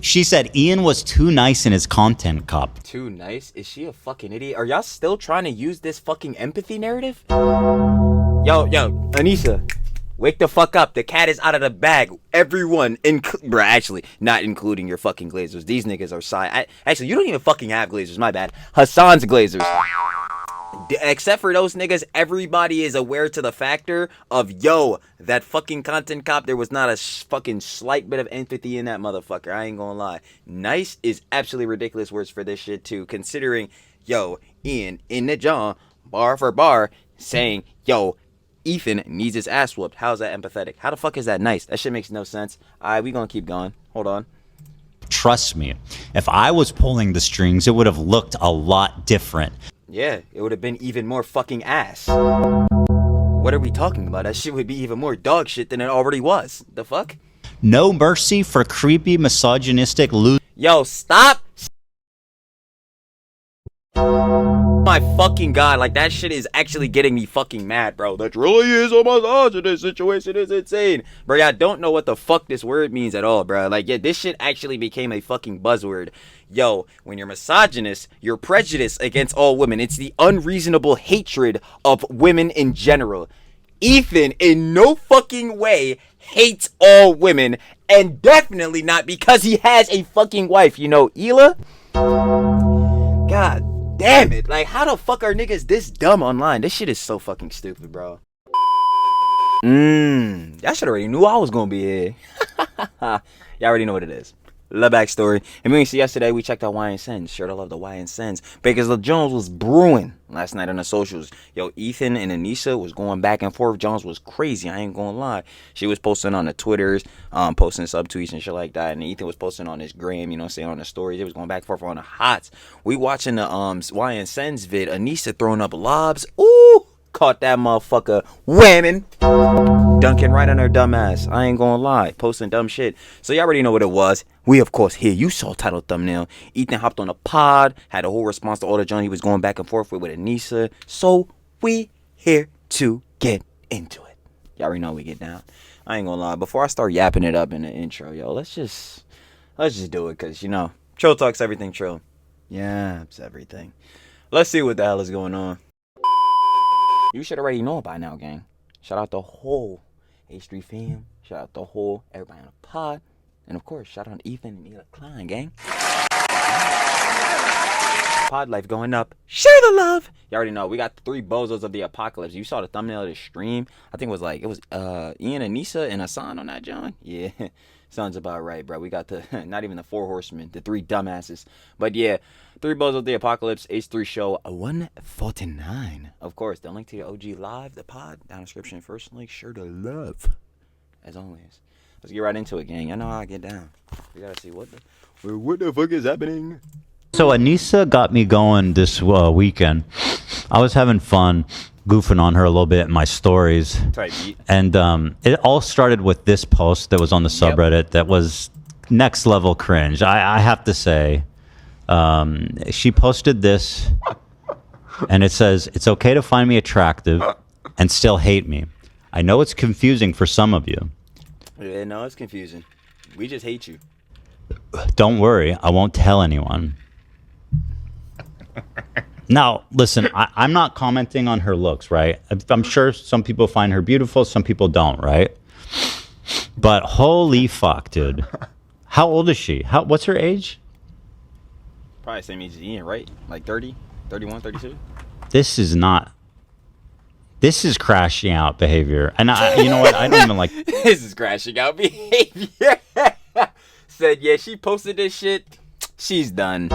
She said Ian was too nice in his content cop. Too nice? Is she a fucking idiot? Are y'all still trying to use this fucking empathy narrative? Yo, Anisa, wake the fuck up. The cat is out of the bag. Everyone, bruh, actually, not including your fucking glazers. These niggas are actually, you don't even fucking have glazers. My bad. Hassan's glazers. Except for those niggas, everybody is aware to the factor of, yo, that fucking content cop, there was not a fucking slight bit of empathy in that motherfucker. I ain't gonna lie. Nice is absolutely ridiculous words for this shit too, considering, yo, Ian in the jaw, bar for bar, saying, yo, Ethan needs his ass whooped. How's that empathetic? How the fuck is that nice? That shit makes no sense. Alright, we gonna keep going. Hold on. Trust me, if I was pulling the strings, it would have looked a lot different. Yeah, it would have been even more fucking ass. What are we talking about? That shit would be even more dog shit than it already was. The fuck? No mercy for creepy, misogynistic Yo, stop! My fucking god, like that shit is actually getting me fucking mad, bro. That really is a misogynist situation is insane. Bro, I don't know what the fuck this word means at all, bro. Like, yeah, this shit actually became a fucking buzzword. Yo, when you're misogynist, you're prejudiced against all women. It's the unreasonable hatred of women in general. Ethan, in no fucking way, hates all women, and definitely not because he has a fucking wife. You know, Hila? God damn it. Like, how the fuck are niggas this dumb online? This shit is so fucking stupid, bro. I should already knew I was gonna be here. Y'all already know what it is. Little backstory. And we see yesterday we checked out YNSens. Sure to love the YNSens. Because the Jones was brewing last night on the socials. Yo, Ethan and Anisa was going back and forth. Jones was crazy. I ain't gonna lie. She was posting on the Twitters, posting subtweets and shit like that. And Ethan was posting on his gram, you know, saying on the stories. It was going back and forth on the hots. We watching the YNSens vid. Anisa throwing up lobs. Ooh! Caught that motherfucker whamming. Dunking right on her dumb ass. I ain't gonna lie. Posting dumb shit. So you already know what it was. We, of course, here. You saw title thumbnail. Ethan hopped on a pod. Had a whole response to all the junk he was going back and forth with Anisa. So we here to get into it. Y'all already know we get down. I ain't gonna lie. Before I start yapping it up in the intro, yo, let's just do it. Because, you know, Trill talks everything Trill. Yeah, it's everything. Let's see what the hell is going on. You should already know by now, gang. Shout out the whole H3 fam. Shout out the whole everybody on the pod. And of course, shout out Ethan and Ela Klein, gang. Pod life going up. Share the love. You already know. We got the 3 bozos of the apocalypse. You saw the thumbnail of the stream. I think it was Ian, Anisa, and Hassan on that, John. Yeah. Sounds about right, bro. We got the, not even the 4 horsemen, the 3 dumbasses. But yeah, 3 bozos of the apocalypse, H3 show 149. Of course, the link to the OG live, the pod, down in the description. First link, sure to love. As always. Let's get right into it, gang. I know how I get down. We gotta see what the fuck is happening. So Anisa got me going this weekend. I was having fun goofing on her a little bit in my stories. And it all started with this post that was on the subreddit that was next level cringe. I have to say, she posted this and it says, "It's okay to find me attractive and still hate me. I know it's confusing for some of you." Yeah, no, it's confusing. We just hate you. Don't worry, I won't tell anyone. Now, listen, I'm not commenting on her looks, right? I'm sure some people find her beautiful, some people don't, right? But holy fuck, dude. How old is she? What's her age? Probably same age as Ian, right? Like 30, 31, 32? This is crashing out behavior. And you know what? I don't even like... This is crashing out behavior. Said, yeah, she posted this shit. She's done.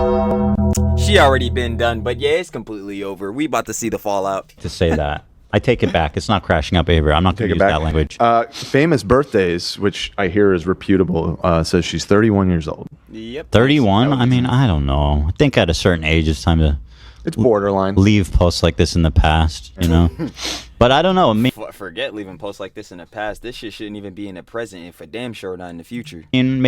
She already been done. But yeah, it's completely over. We about to see the fallout. To say that. I take it back. It's not crashing out behavior. I'm not going to use that language. Famous birthdays, which I hear is reputable, says she's 31 years old. Yep. 31? I mean, I don't know. I think at a certain age, it's time to... It's borderline. Leave posts like this in the past, you know? But I don't know. Forget leaving posts like this in the past. This shit shouldn't even be in the present and for damn sure not in the future. I mean,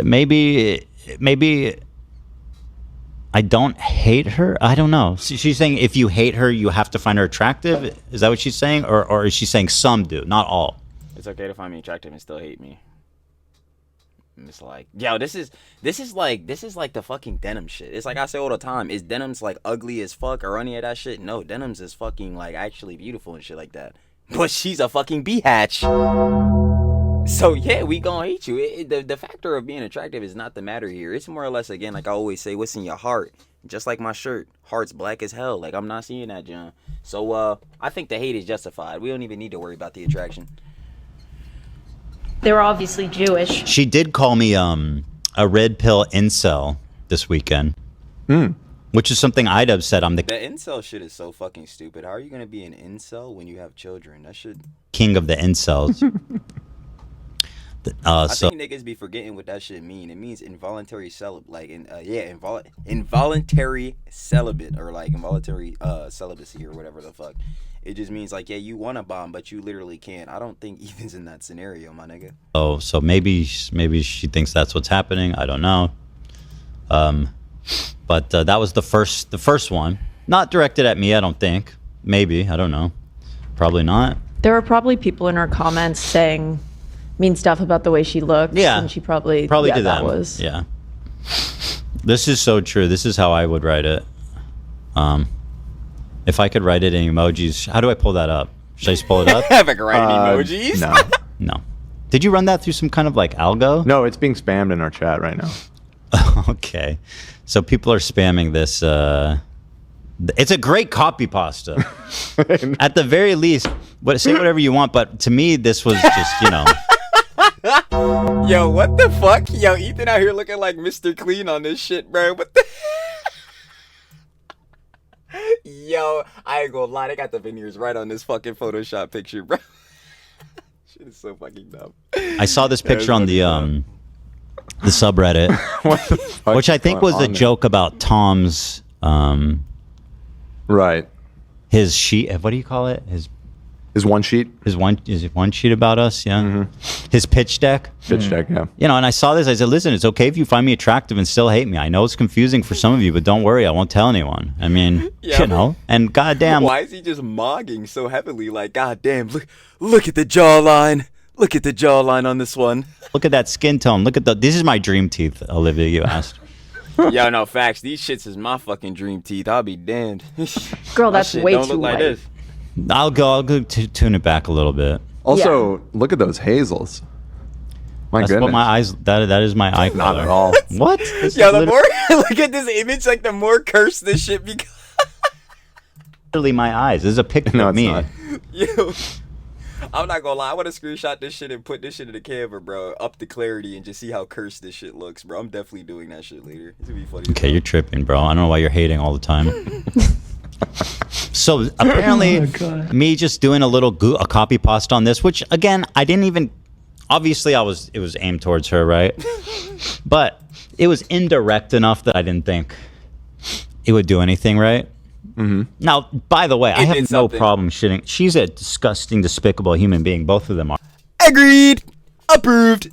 maybe I don't hate her. I don't know. She's saying if you hate her, you have to find her attractive. Is that what she's saying? Or is she saying some do, not all? It's okay to find me attractive and still hate me. And it's like, yo, this is like the fucking denim shit. It's like I say all the time, is denims like ugly as fuck or any of that shit? No, denims is fucking like actually beautiful and shit like that. But she's a fucking B-hatch. So yeah, we gonna hate you. The factor of being attractive is not the matter here. It's more or less, again, like I always say, what's in your heart. Just like my shirt, heart's black as hell. Like, I'm not seeing that, John. So I think the hate is justified. We don't even need to worry about the attraction. They're obviously Jewish. She did call me a red pill incel this weekend, which is something I'd have said. I'm the incel shit is so fucking stupid. How are you gonna be an incel when you have children? That shit. king of the incels. I think niggas be forgetting what that shit mean. It means involuntary celibate, like involuntary celibate, or like involuntary celibacy or whatever the fuck. It just means like, yeah, you want to bomb, but you literally can't. I don't think Ethan's in that scenario, my nigga. Oh, so maybe she thinks that's what's happening. I don't know. But that was the first one, not directed at me. I don't think. Maybe, I don't know. Probably not. There are probably people in her comments saying mean stuff about the way she looks. Yeah, and she probably did that. Was yeah. This is so true. This is how I would write it. If I could write it in emojis, how do I pull that up? Should I just pull it up? If I could write emojis? No. Did you run that through some kind of like algo? No, it's being spammed in our chat right now. Okay, so people are spamming this. It's a great copy pasta. At the very least, say whatever you want, but to me, this was just, Yo, what the fuck? Yo, Ethan out here looking like Mr. Clean on this shit, bro. What the? Yo, I ain't gonna lie, they got the veneers right on this fucking Photoshop picture, bro. Shit is so fucking dumb. I saw this picture on the subreddit, What the fuck which I is think going was a on joke about Tom's Right. his sheet. What do you call it? His one sheet? one sheet about us, yeah. Mm-hmm. His pitch deck. Pitch deck, yeah. And I saw this. I said, listen, it's okay if you find me attractive and still hate me. I know it's confusing for some of you, but don't worry, I won't tell anyone. I mean, and goddamn. Why is he just mogging so heavily? Like, goddamn, look at the jawline. Look at the jawline on this one. Look at that skin tone. Look at this is my dream teeth, Olivia, you asked. Yo, no, facts. These shits is my fucking dream teeth. I'll be damned. Girl, that's way don't too look like white. this. I'll go tune it back a little bit. Also, look at those hazels. My That's goodness. what my eyes. That is my eye color. Not at all. What? This Yo, is the more look at this image, like the more cursed this shit becomes. literally my eyes. This is a picture No, of it's me. not. Yo, I'm not gonna lie. I want to screenshot this shit and put this shit in the camera, bro. Up the clarity and just see how cursed this shit looks, bro. I'm definitely doing that shit later. It's gonna be funny. Okay, you're tripping, bro. I don't know why you're hating all the time. So apparently, me just doing a copy pasta on this, which again, I didn't even. Obviously, it was aimed towards her, right? But it was indirect enough that I didn't think it would do anything, right? Mm-hmm. Now, by the way, I have no problem shitting. She's a disgusting, despicable human being. Both of them are. Agreed. Approved.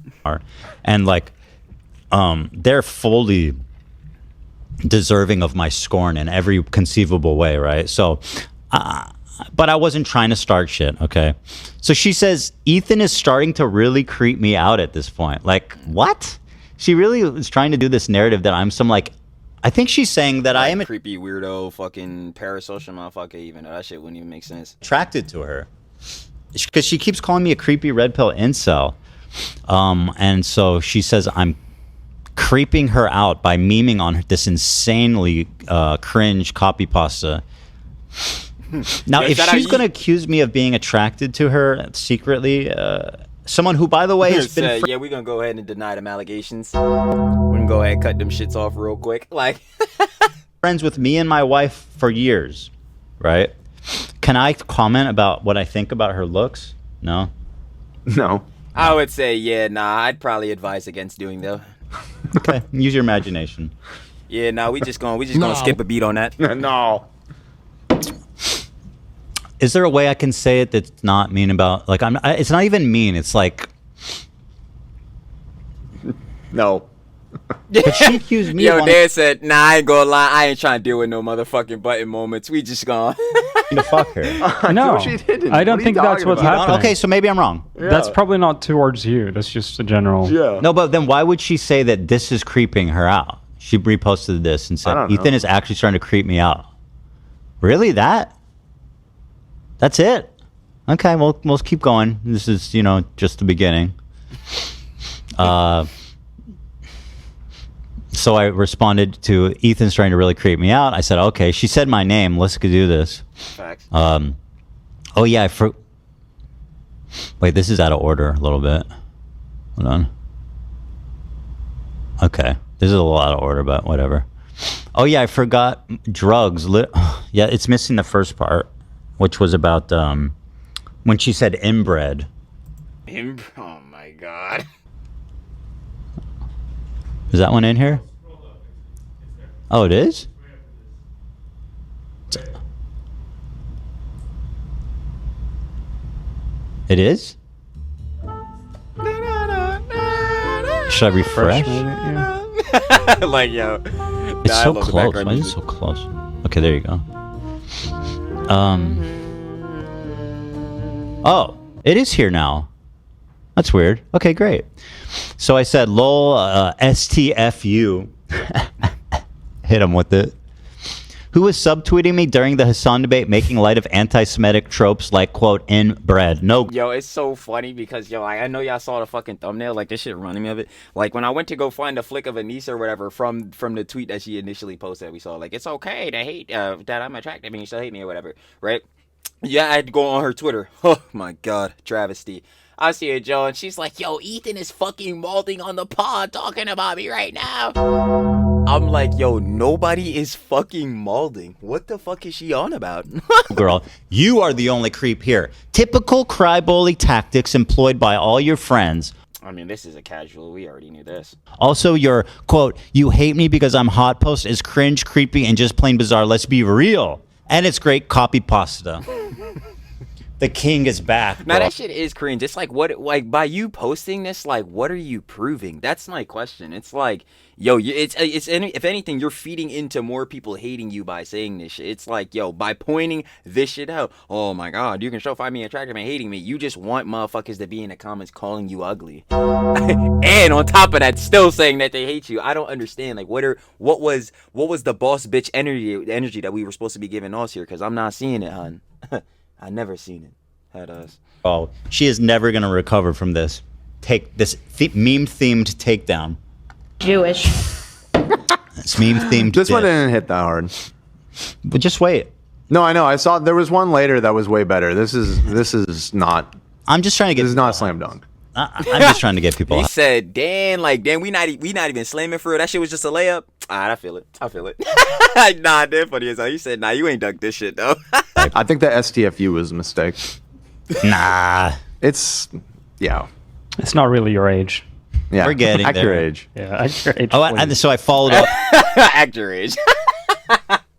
And like, they're fully deserving of my scorn in every conceivable way, right? So, but I wasn't trying to start shit, okay? So she says, Ethan is starting to really creep me out at this point. Like, what? She really is trying to do this narrative that I'm some, like, I think she's saying that I am a creepy, weirdo, fucking parasocial motherfucker even. That shit wouldn't even make sense. attracted to her. Because she keeps calling me a creepy red pill incel. And so she says I'm creeping her out by memeing on this insanely cringe copy pasta. Now, if she's going to accuse me of being attracted to her secretly, someone who, by the way, has been... yeah, we're going to go ahead and deny them allegations. We're going to go ahead and cut them shits off real quick. Like, friends with me and my wife for years, right? Can I comment about what I think about her looks? No? No. I would say, yeah, nah, I'd probably advise against doing that. Okay, use your imagination. Yeah, nah, we just gonna skip a beat on that. No. Is there a way I can say it that's not mean about, like, it's not even mean, it's like, No. but she accused me Yo, of Dan said, nah, I ain't gonna lie, I ain't trying to deal with no motherfucking button moments. We just gonna to fuck her. No, she didn't. I What don't are you think that's talking what's about? happening. Okay, so maybe I'm wrong. That's probably not towards you. That's just a general. Yeah. No, but then why would she say that this is creeping her out? She reposted this and I said, don't know. Ethan is actually starting to creep me out. Really? That's it? Okay, well, let's keep going. This is, just the beginning. So I responded to Ethan's trying to really creep me out. I said, okay, she said my name. Let's go do this. Facts. Oh, yeah, wait, this is out of order a little bit. Hold on. Okay, this is a little out of order, but whatever. Oh, yeah, I forgot drugs. Yeah, it's missing the first part, which was about when she said inbred. Oh my god. Is that one in here? Oh, it is? It is? Should I refresh? Like, yo. It's Nah, I so love the close. background Why is it music. so close? Okay, there you go. Oh, it is here now. That's weird. Okay, great. So I said, lol, STFU. Hit him with it. Who was subtweeting me during the Hassan debate, making light of anti-Semitic tropes like, quote, inbred? No. Yo, it's so funny because, yo, I know y'all saw the fucking thumbnail. Like, this shit reminding me of it. Like, when I went to go find a flick of Anisa or whatever from the tweet that she initially posted, we saw, like, it's okay to hate that I'm attractive and you still hate me or whatever, right? Yeah, I had to go on her Twitter. Oh, my God. Travesty. I see it, Joe, and she's like, yo, Ethan is fucking malding on the pod talking about me right now. I'm like, yo, nobody is fucking malding. What the fuck is she on about? Girl, you are the only creep here. Typical cry-bully tactics employed by all your friends. I mean, this is a casual. We already knew this. Also, your, quote, you hate me because I'm hot post is cringe, creepy, and just plain bizarre. Let's be real. And it's great copy pasta. The king is back. Now bro. that shit is cringe. It's like, what, like, by you posting this, like, what are you proving? That's my question. It's like, yo, if anything, you're feeding into more people hating you by saying this shit. It's like, yo, by pointing this shit out, oh my god, you can still find me attractive and hating me. You just want motherfuckers to be in the comments calling you ugly, and on top of that, still saying that they hate you. I don't understand. Like, what was the boss bitch energy that we were supposed to be giving us here? Because I'm not seeing it, hun. I never seen it. Had us. Oh, she is never going to recover from this. Take this meme-themed takedown. Jewish. It's meme-themed. This one diss. didn't hit that hard. But just wait. No, I know. I saw there was one later that was way better. This is not. I'm just trying to get. This is not a slam dunk. I'm just trying to get people. He said, Dan, we not even slamming for it. That shit was just a layup. Alright, I feel it. Nah, damn funny as hell. He said, nah, you ain't dunked this shit, though. I think the STFU was a mistake. Nah, It's yeah. It's not really your age. Yeah. We're getting Act there. your age. Yeah, at your age. oh, so I followed up Act your age.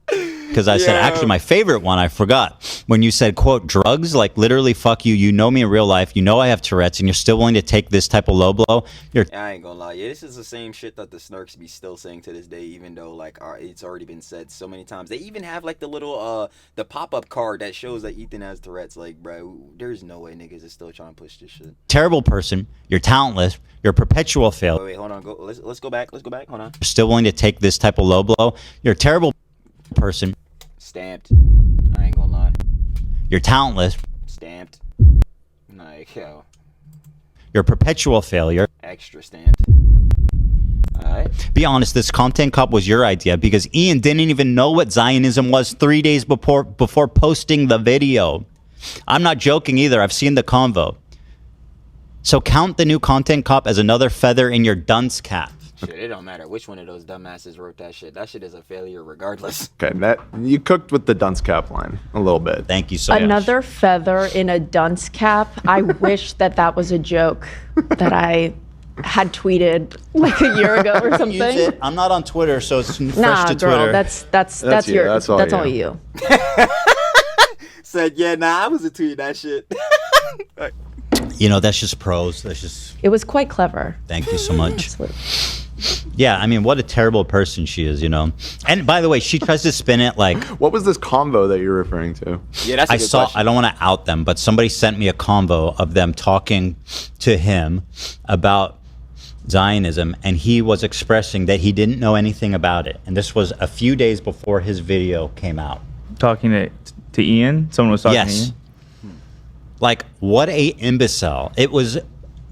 because I said Yeah. actually my favorite one. I forgot when you said, quote, drugs, like literally, fuck you. You know me in real life. You know I have Tourette's, and you're still willing to take this type of low blow. You're I ain't gonna lie. Yeah, this is the same shit that the Snarks be still saying to this day, even though like it's already been said so many times. They even have like the little the pop-up card that shows that Ethan has Tourette's. Like, bro, there's no way niggas is still trying to push this shit. terrible person. You're talentless. You're a perpetual failure. Wait, hold on. Let's go back. Hold on. You're still willing to take this type of low blow. You're a terrible person. Stamped. I ain't gonna lie. You're talentless. Stamped. Like, yo, You're a perpetual failure. extra stamped. Alright. Be honest, this content cop was your idea because Ian didn't even know what Zionism was 3 days before posting the video. I'm not joking either. I've seen the convo. So count the new content cop as another feather in your dunce cap. Shit, it don't matter which one of those dumbasses wrote that shit. That shit is a failure regardless. Okay, that you cooked with the dunce cap line a little bit. Thank you so much. Another feather in a dunce cap. I wish that was a joke that I had tweeted like a year ago or something. Use it. I'm not on Twitter, so it's fresh Nah, to girl, Twitter. that's you. your That's all all you. you. Said, yeah, nah, I was a tweet that shit. You know, that's just prose. That's just. It was quite clever. Thank you so much. Absolutely. Yeah, I mean, what a terrible person she is, you know. And by the way, she tries to spin it like What was this convo that you're referring to? Yeah, that's a I good saw. question. I don't want to out them, but somebody sent me a convo of them talking to him about Zionism, and he was expressing that he didn't know anything about it. And this was a few days before his video came out. Talking to Ian? Someone was talking to Yes. Ian? Like, what a imbecile. It was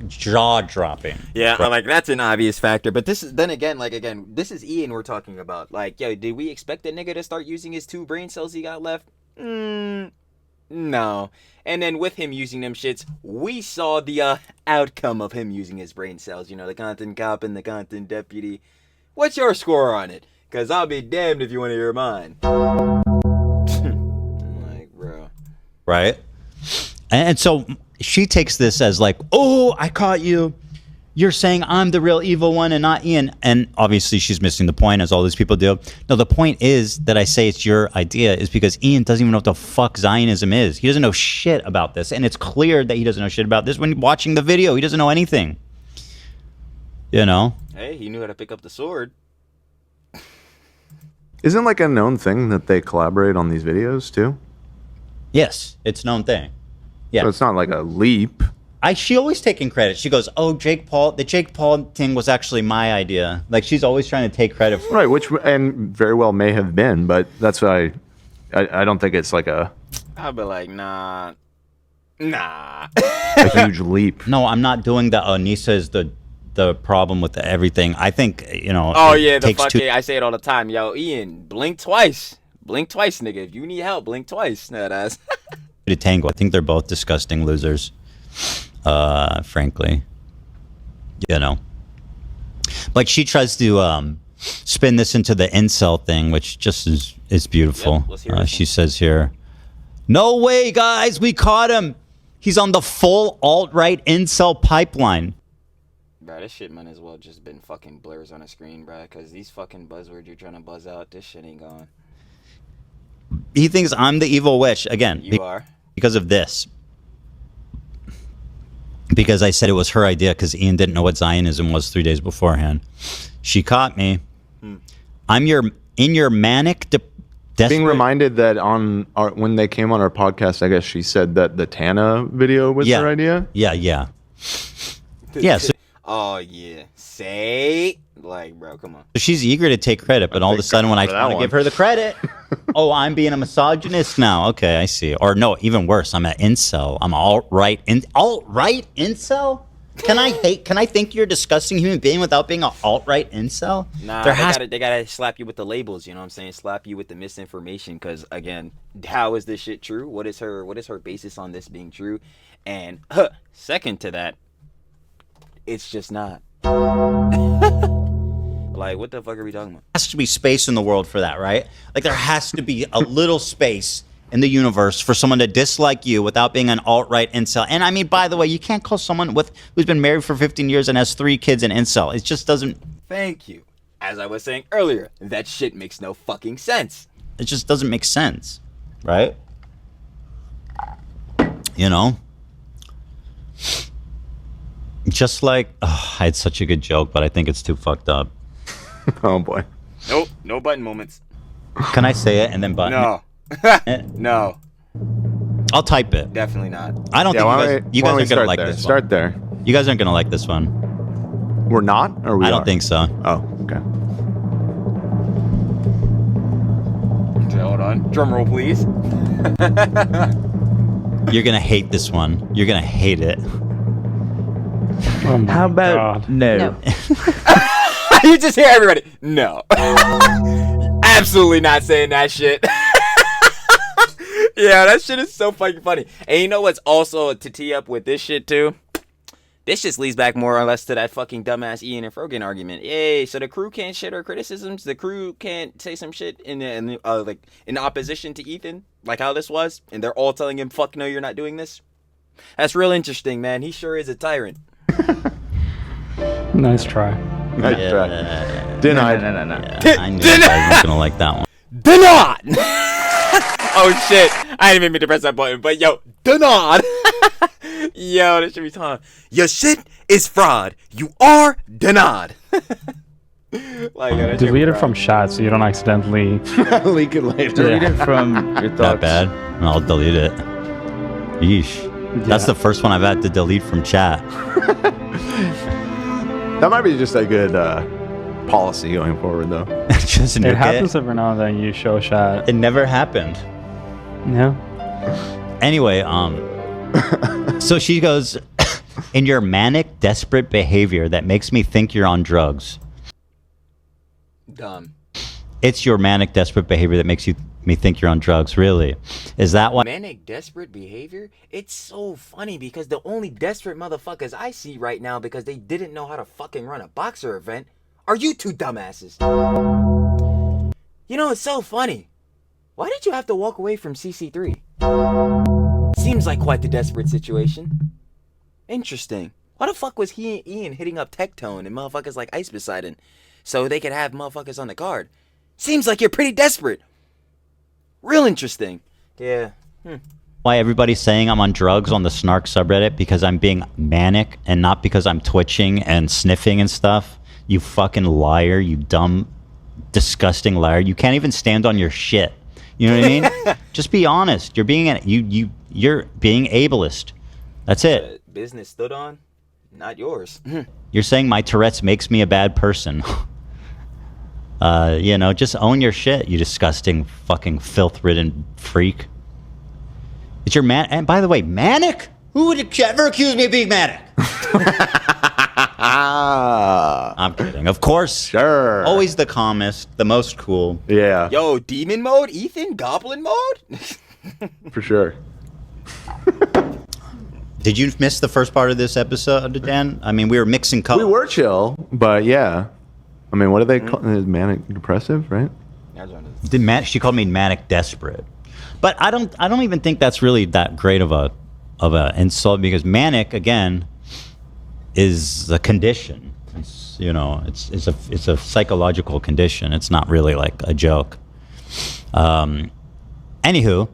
jaw-dropping. Yeah, like that's an obvious factor. But this is then again, this is Ian we're talking about. Like, yo, did we expect that nigga to start using his 2 brain cells he got left? No. And then with him using them shits, we saw the outcome of him using his brain cells. You know, the content cop and the content deputy. What's your score on it? Cause I'll be damned if you want to hear mine. Like, bro. Right? And so she takes this as like, oh, I caught you. You're saying I'm the real evil one and not Ian. And obviously she's missing the point, as all these people do. No, the point is that I say it's your idea is because Ian doesn't even know what the fuck Zionism is. He doesn't know shit about this. And it's clear that he doesn't know shit about this when watching the video. He doesn't know anything. You know? Hey, he knew how to pick up the sword. Isn't like a known thing that they collaborate on these videos too? Yes, it's a known thing. Yeah. So it's not like a leap. She always taking credit. She goes, oh, the Jake Paul thing was actually my idea. Like, she's always trying to take credit for it. Right, which and very well may have been, but that's why I don't think it's like a I'll be like, nah. a huge leap. No, I'm not doing that. Anisa is the problem with everything. I think, you know. Oh it yeah, the takes fuck two- yeah, I say it all the time. Yo, Ian, blink twice. Blink twice, nigga. If you need help, blink twice. No, that's to tango. I think they're both disgusting losers. Frankly. You know. Like, she tries to spin this into the incel thing, which just is beautiful. Yep, let's hear this She one. says here, no way, guys, we caught him. He's on the full alt-right incel pipeline. bro, this shit might as well just been fucking blurs on a screen, bro. Cause these fucking buzzwords you're trying to buzz out, this shit ain't going. He thinks I'm the evil witch. Again, You are. because of this. Because I said it was her idea because Ian didn't know what Zionism was 3 days beforehand. She caught me. I'm in your manic desperate. Being reminded that when they came on our podcast, I guess she said that the Tana video was her idea. Yeah. Yes. Oh yeah. Say like, bro, come on. So she's eager to take credit, but all of a sudden when I for that want to one. give her the credit, oh, I'm being a misogynist now. Okay, I see. Or no, even worse, I'm an incel. I'm alt-right incel? Can I think you're a disgusting human being without being an alt-right incel? Nah, they gotta slap you with the labels, you know what I'm saying? Slap you with the misinformation, because again, how is this shit true? What is her basis on this being true? And second to that, it's just not. Like, what the fuck are we talking about? has to be space in the world for that, right? Like, there has to be a little space in the universe for someone to dislike you without being an alt-right incel. And I mean, by the way, you can't call someone who's been married for 15 years and has 3 kids an incel. It just doesn't. Thank you. As I was saying earlier, that shit makes no fucking sense. It just doesn't make sense, right? You know? Just like, I had such a good joke, but I think it's too fucked up. Oh boy. Nope, no button moments. Can I say it and then button No. it? No, I'll type it. definitely not. I don't think you guys are going to like this Start one. there. You guys aren't going to like this one. We're not, or we I don't are? think so. Oh, okay. Okay, hold on. Drum roll, please. You're going to hate this one. You're going to hate it. Oh my How about God. no? You just hear everybody. No. Absolutely not saying that shit. Yeah, that shit is so fucking funny. And you know what's also to tee up with this shit too? This just leads back more or less to that fucking dumbass Ian and Frogan argument. Yay, so the crew can't shit our criticisms? The crew can't say some shit in opposition to Ethan? Like how this was? And they're all telling him, fuck no, you're not doing this? That's real interesting, man. He sure is a tyrant. Nice try. Nice try. Denied. No. I knew you guys weren't going to like that one. Denard! Oh shit, I didn't even mean to press that button, but yo, Denard! Yo, that should be time. Your shit is fraud. You are Denard. Like, that shit Delete it was from chat so you don't accidentally. Leak it later. Delete it from your That thoughts. bad? I'll delete it. Yeesh. That's the first one I've had to delete from chat. That might be just a good policy going forward, though. Just It nuke happens every now and then. You show chat. It never happened. Yeah. Anyway, so she goes, in your manic, desperate behavior that makes me think you're on drugs. dumb. It's your manic, desperate behavior that makes me think you're on drugs. Really? Is that why? Manic desperate behavior? It's so funny because the only desperate motherfuckers I see right now because they didn't know how to fucking run a boxer event are you two dumbasses. You know, it's so funny. Why did you have to walk away from CC3? Seems like quite the desperate situation. Interesting. Why the fuck was he and Ian hitting up Tectone and motherfuckers like Ice Poseidon so they could have motherfuckers on the card? Seems like you're pretty desperate. Real interesting. Yeah. Why everybody's saying I'm on drugs on the Snark subreddit because I'm being manic and not because I'm twitching and sniffing and stuff? You fucking liar, you dumb, disgusting liar. You can't even stand on your shit. You know what I mean? Just be honest. You're being you're being ableist. That's it. Business stood on, not yours. You're saying my Tourette's makes me a bad person. You know, just own your shit, you disgusting fucking filth-ridden freak. It's your man. And by the way, manic? Who would ever accuse me of being manic? I'm kidding. Of course. Sure. Always the calmest, the most cool. Yeah, Yo, demon mode, Ethan? Goblin mode? for sure. Did you miss the first part of this episode, Dan? I mean, we were mixing colors. We were chill, but yeah. I mean, what do they call it? Manic depressive, right? She called me manic desperate, but I don't even think that's really that great of a insult, because manic, again, is a condition. It's, you know, it's a psychological condition. It's not really like a joke. Anywho,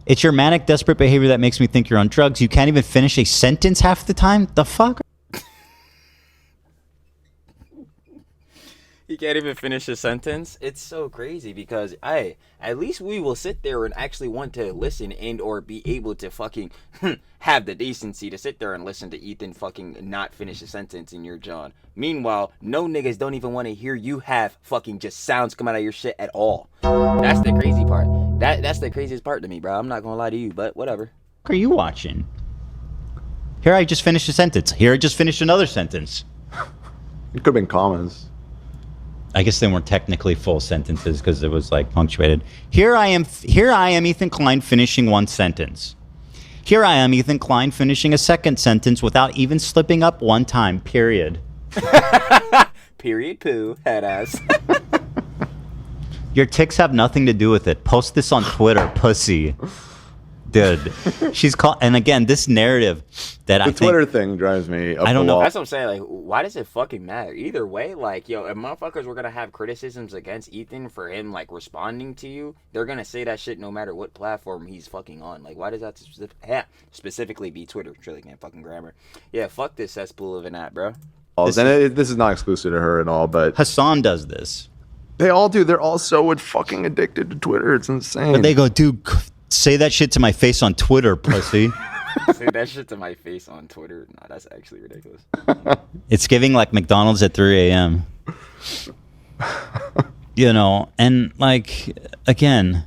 it's your manic desperate behavior that makes me think you're on drugs. You can't even finish a sentence half the time. The fuck? You can't even finish a sentence. It's so crazy because at least we will sit there and actually want to listen and or be able to fucking have the decency to sit there and listen to Ethan fucking not finish a sentence in your John. Meanwhile, no niggas don't even want to hear you have fucking just sounds come out of your shit at all. That's the crazy part. That's the craziest part to me, bro. I'm not gonna lie to you, but whatever. What are you watching? Here I just finished a sentence. Here I just finished another sentence. It could have been commas. I guess they weren't technically full sentences because it was like punctuated. Here I am, Ethan Klein, finishing one sentence. Here I am, Ethan Klein, finishing a second sentence without even slipping up one time, period. Period poo, head ass. Your tics have nothing to do with it. Post this on Twitter, pussy. Dude, she's called, and again, this narrative that The Twitter thing drives me up I don't the know. wall. That's what I'm saying. Like, why does it fucking matter? Either way, like, yo, if motherfuckers were gonna have criticisms against Ethan for him, like, responding to you, they're gonna say that shit no matter what platform he's fucking on. Like, why does that specifically be Twitter? Truly can't fucking grammar. Yeah, fuck this cesspool of an app, bro. This is not exclusive to her at all, but Hassan does this. they all do. They're all so fucking addicted to Twitter. It's insane. But they go, dude, say that shit to my face on Twitter, pussy. Say that shit to my face on Twitter. Nah, that's actually ridiculous. It's giving like McDonald's at 3 a.m. You know, and like, again,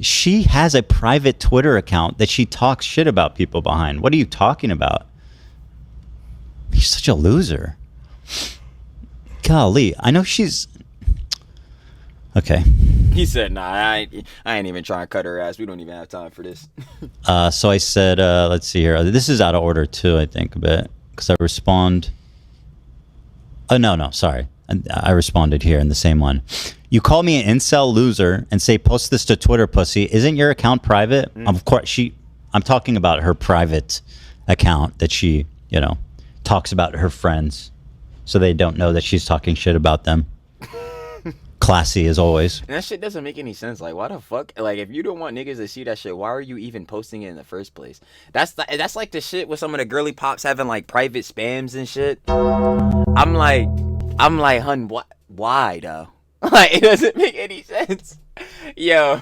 she has a private Twitter account that she talks shit about people behind. What are you talking about? You're such a loser. Golly, I know she's... Okay. He said, nah, I ain't even trying to cut her ass. We don't even have time for this. So I said, let's see here. This is out of order too, I think, a bit. Because I respond... Oh, no, sorry. I responded here in the same one. You call me an incel loser and say, post this to Twitter, pussy. Isn't your account private? Of course, I'm talking about her private account that she, you know, talks about her friends so they don't know that she's talking shit about them. classy as always. And that shit doesn't make any sense. Like, why the fuck? Like, if you don't want niggas to see that shit, why are you even posting it in the first place? That's like the shit with some of the girly pops having like private spams and shit. I'm like, hun, why though? Like, it doesn't make any sense. Yo.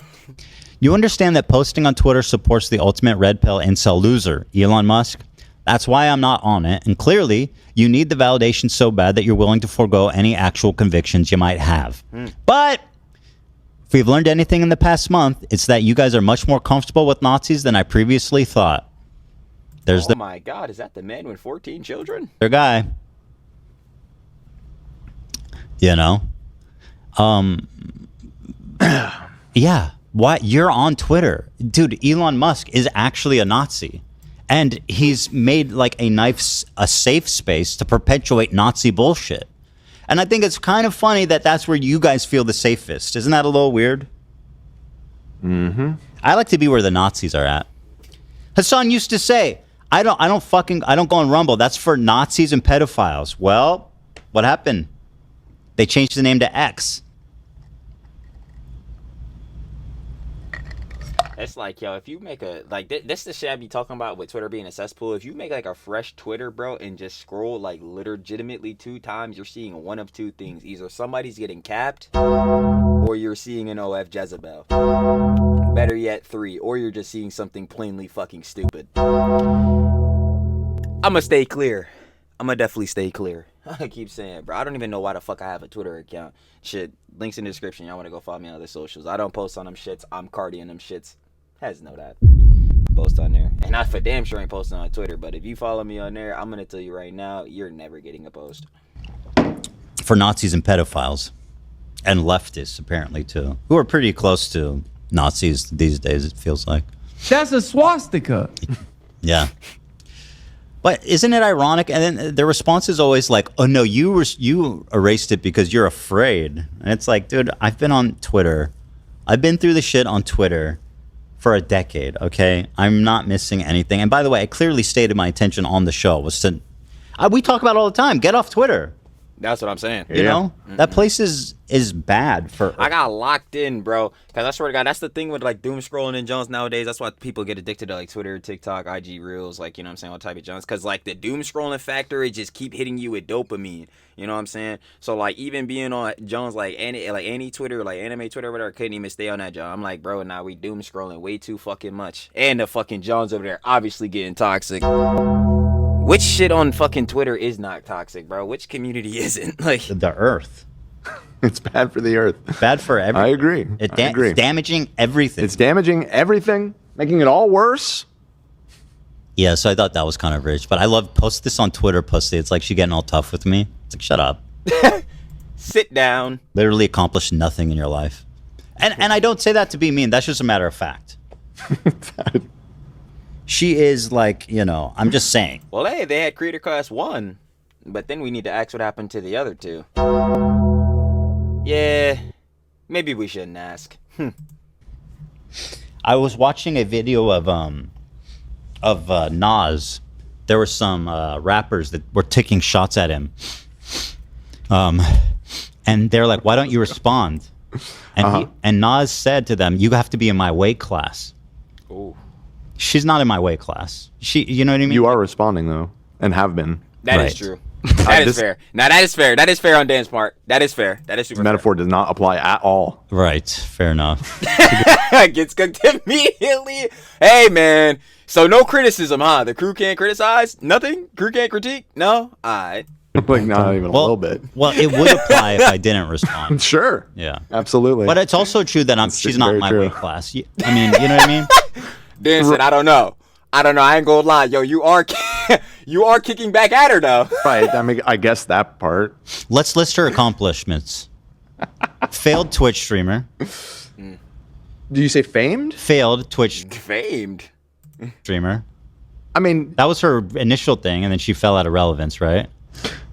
You understand that posting on Twitter supports the ultimate red pill incel loser, Elon Musk? That's why I'm not on it. And clearly, you need the validation so bad that you're willing to forego any actual convictions you might have. But if we've learned anything in the past month, it's that you guys are much more comfortable with Nazis than I previously thought. There's Oh my God, is that the man with 14 children? their guy. You know? Yeah. Why? You're on Twitter. Dude, Elon Musk is actually a Nazi. And he's made like a safe space to perpetuate Nazi bullshit. And I think it's kind of funny that that's where you guys feel the safest. Isn't that a little weird? Mm-hmm. I like to be where the Nazis are at. Hassan used to say, I don't go on Rumble. That's for Nazis and pedophiles. Well, what happened? They changed the name to X. It's like, yo, if you make a, like, this the shit I be talking about with Twitter being a cesspool. If you make, like, a fresh Twitter, bro, and just scroll, like, legitimately 2 times, you're seeing one of 2 things. Either somebody's getting capped, or you're seeing an OF Jezebel. Better yet, 3. Or you're just seeing something plainly fucking stupid. I'ma stay clear. I'ma definitely stay clear. I keep saying, bro, I don't even know why the fuck I have a Twitter account. Shit, links in the description. Y'all want to go follow me on other socials. I don't post on them shits. I'm Cardi them shits. Has know that. Post on there. And I for damn sure ain't posting on Twitter, but if you follow me on there, I'm going to tell you right now, you're never getting a post. For Nazis and pedophiles. And leftists, apparently, too. Who are pretty close to Nazis these days, it feels like. That's a swastika. Yeah. But isn't it ironic? And then the response is always like, oh, no, you erased it because you're afraid. And it's like, dude, I've been on Twitter. I've been through the shit on Twitter for a decade, okay? I'm not missing anything. And by the way, I clearly stated my intention on the show was to... we talk about it all the time. Get off Twitter. That's what I'm saying. You know? That place is bad for... I got locked in, bro. Because I swear to God, that's the thing with, like, doom scrolling and Jones nowadays. That's why people get addicted to, like, Twitter, TikTok, IG Reels, like, you know what I'm saying, all type of Jones. Because, like, the doom scrolling factor, it just keep hitting you with dopamine. You know what I'm saying? So, like, even being on Jones, like, any Twitter, like, anime Twitter, whatever, I couldn't even stay on that, John. I'm like, bro, now we doom scrolling way too fucking much. And the fucking Jones over there obviously getting toxic. Which shit on fucking Twitter is not toxic, bro? Which community isn't? Like the earth. It's bad for the earth. Bad for everything. I agree. I agree. It's damaging everything. It's damaging everything, making it all worse. Yeah, so I thought that was kind of rich. But I love post this on Twitter, pussy. It's like she getting all tough with me. It's like, shut up. Sit down. Literally accomplished nothing in your life. And I don't say that to be mean. That's just a matter of fact. She is like, you know, I'm just saying. Well, hey, they had Creator Class 1, but then we need to ask what happened to the other 2. Yeah, maybe we shouldn't ask. I was watching a video of Nas. There were some rappers that were taking shots at him. And they're like, why don't you respond? And and Nas said to them, you have to be in my weight class. Ooh. She's not in my weight class. You know what I mean? You are responding, though, and have been. That is true. That is fair. Now, that is fair. That is fair on Dan's part. That is fair. That is super The metaphor does not apply at all. Right. Fair enough. Gets cooked immediately. Hey, man. So, no criticism, huh? The crew can't criticize? Nothing? Crew can't critique? No? All right. Like, not even a little bit. Well, it would apply if I didn't respond. Sure. Yeah. Absolutely. But it's also true that she's not in my weight class. I mean, you know what I mean? Dan said, I don't know. I ain't gonna lie. Yo, you are kicking back at her, though. Right. I mean, I guess that part. Let's list her accomplishments. Failed Twitch streamer. Do you say famed? Failed Twitch Famed. streamer. I mean, that was her initial thing, and then she fell out of relevance, right?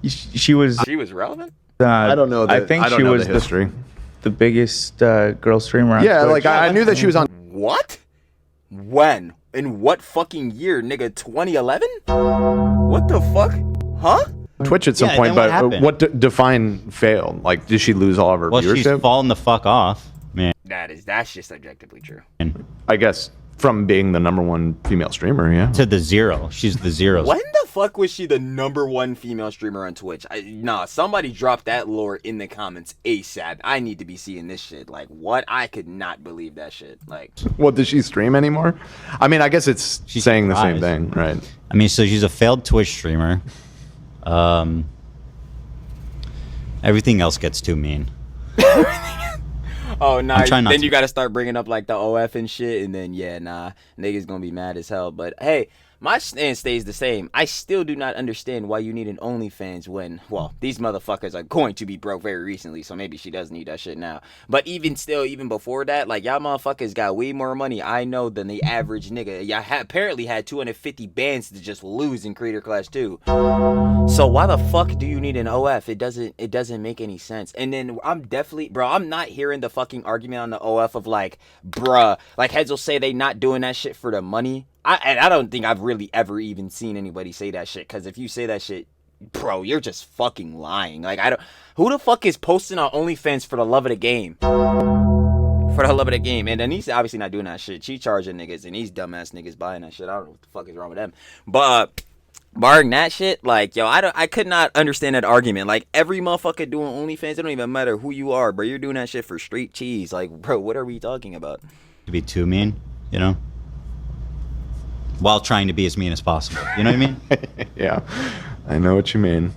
She was relevant? I don't know. I think she was the biggest girl streamer on Yeah, Twitch. like I knew that she was on. What? When? In what fucking year, nigga? 2011? What the fuck? Huh? Twitch at some Yeah, point, then what but happened? what define fail? Like, did she lose all of her Well, she's viewership? fallen the fuck off, man. That's just objectively true. I guess from being the #1 female streamer, yeah. To the zero. She's the zero. When the fuck was she the #1 female streamer on Twitch? Nah, somebody drop that lore in the comments ASAP. I need to be seeing this shit. Like, what? I could not believe that shit. Like, What, does she stream anymore? I mean, I guess it's She saying the same tries. thing, right? I mean, so she's a failed Twitch streamer. Everything else gets too mean. oh nah. I'm trying not Then to. you gotta start bringing up like the OF and shit, and then yeah, nah, niggas gonna be mad as hell. But hey, my stance stays the same. I still do not understand why you need an OnlyFans when, well, these motherfuckers are going to be broke very recently, so maybe she does need that shit now. But even still, even before that, like, y'all motherfuckers got way more money, I know, than the average nigga. Y'all apparently had 250 bands to just lose in Creator Class 2. So why the fuck do you need an OF? It doesn't make any sense. And then I'm definitely, bro, I'm not hearing the fucking argument on the OF of like, bruh, like heads will say they not doing that shit for the money. I don't think I've really ever even seen anybody say that shit. Because if you say that shit, bro, you're just fucking lying. Like, who the fuck is posting on OnlyFans for the love of the game? For the love of the game. And Anisa obviously not doing that shit. She charging niggas, and these dumbass niggas buying that shit. I don't know what the fuck is wrong with them. But barring that shit, like, yo, I could not understand that argument. Like, every motherfucker doing OnlyFans, it don't even matter who you are, bro. You're doing that shit for straight cheese. Like, bro, what are we talking about? To be too mean, you know? While trying to be as mean as possible. You know what I mean? Yeah, I know what you mean.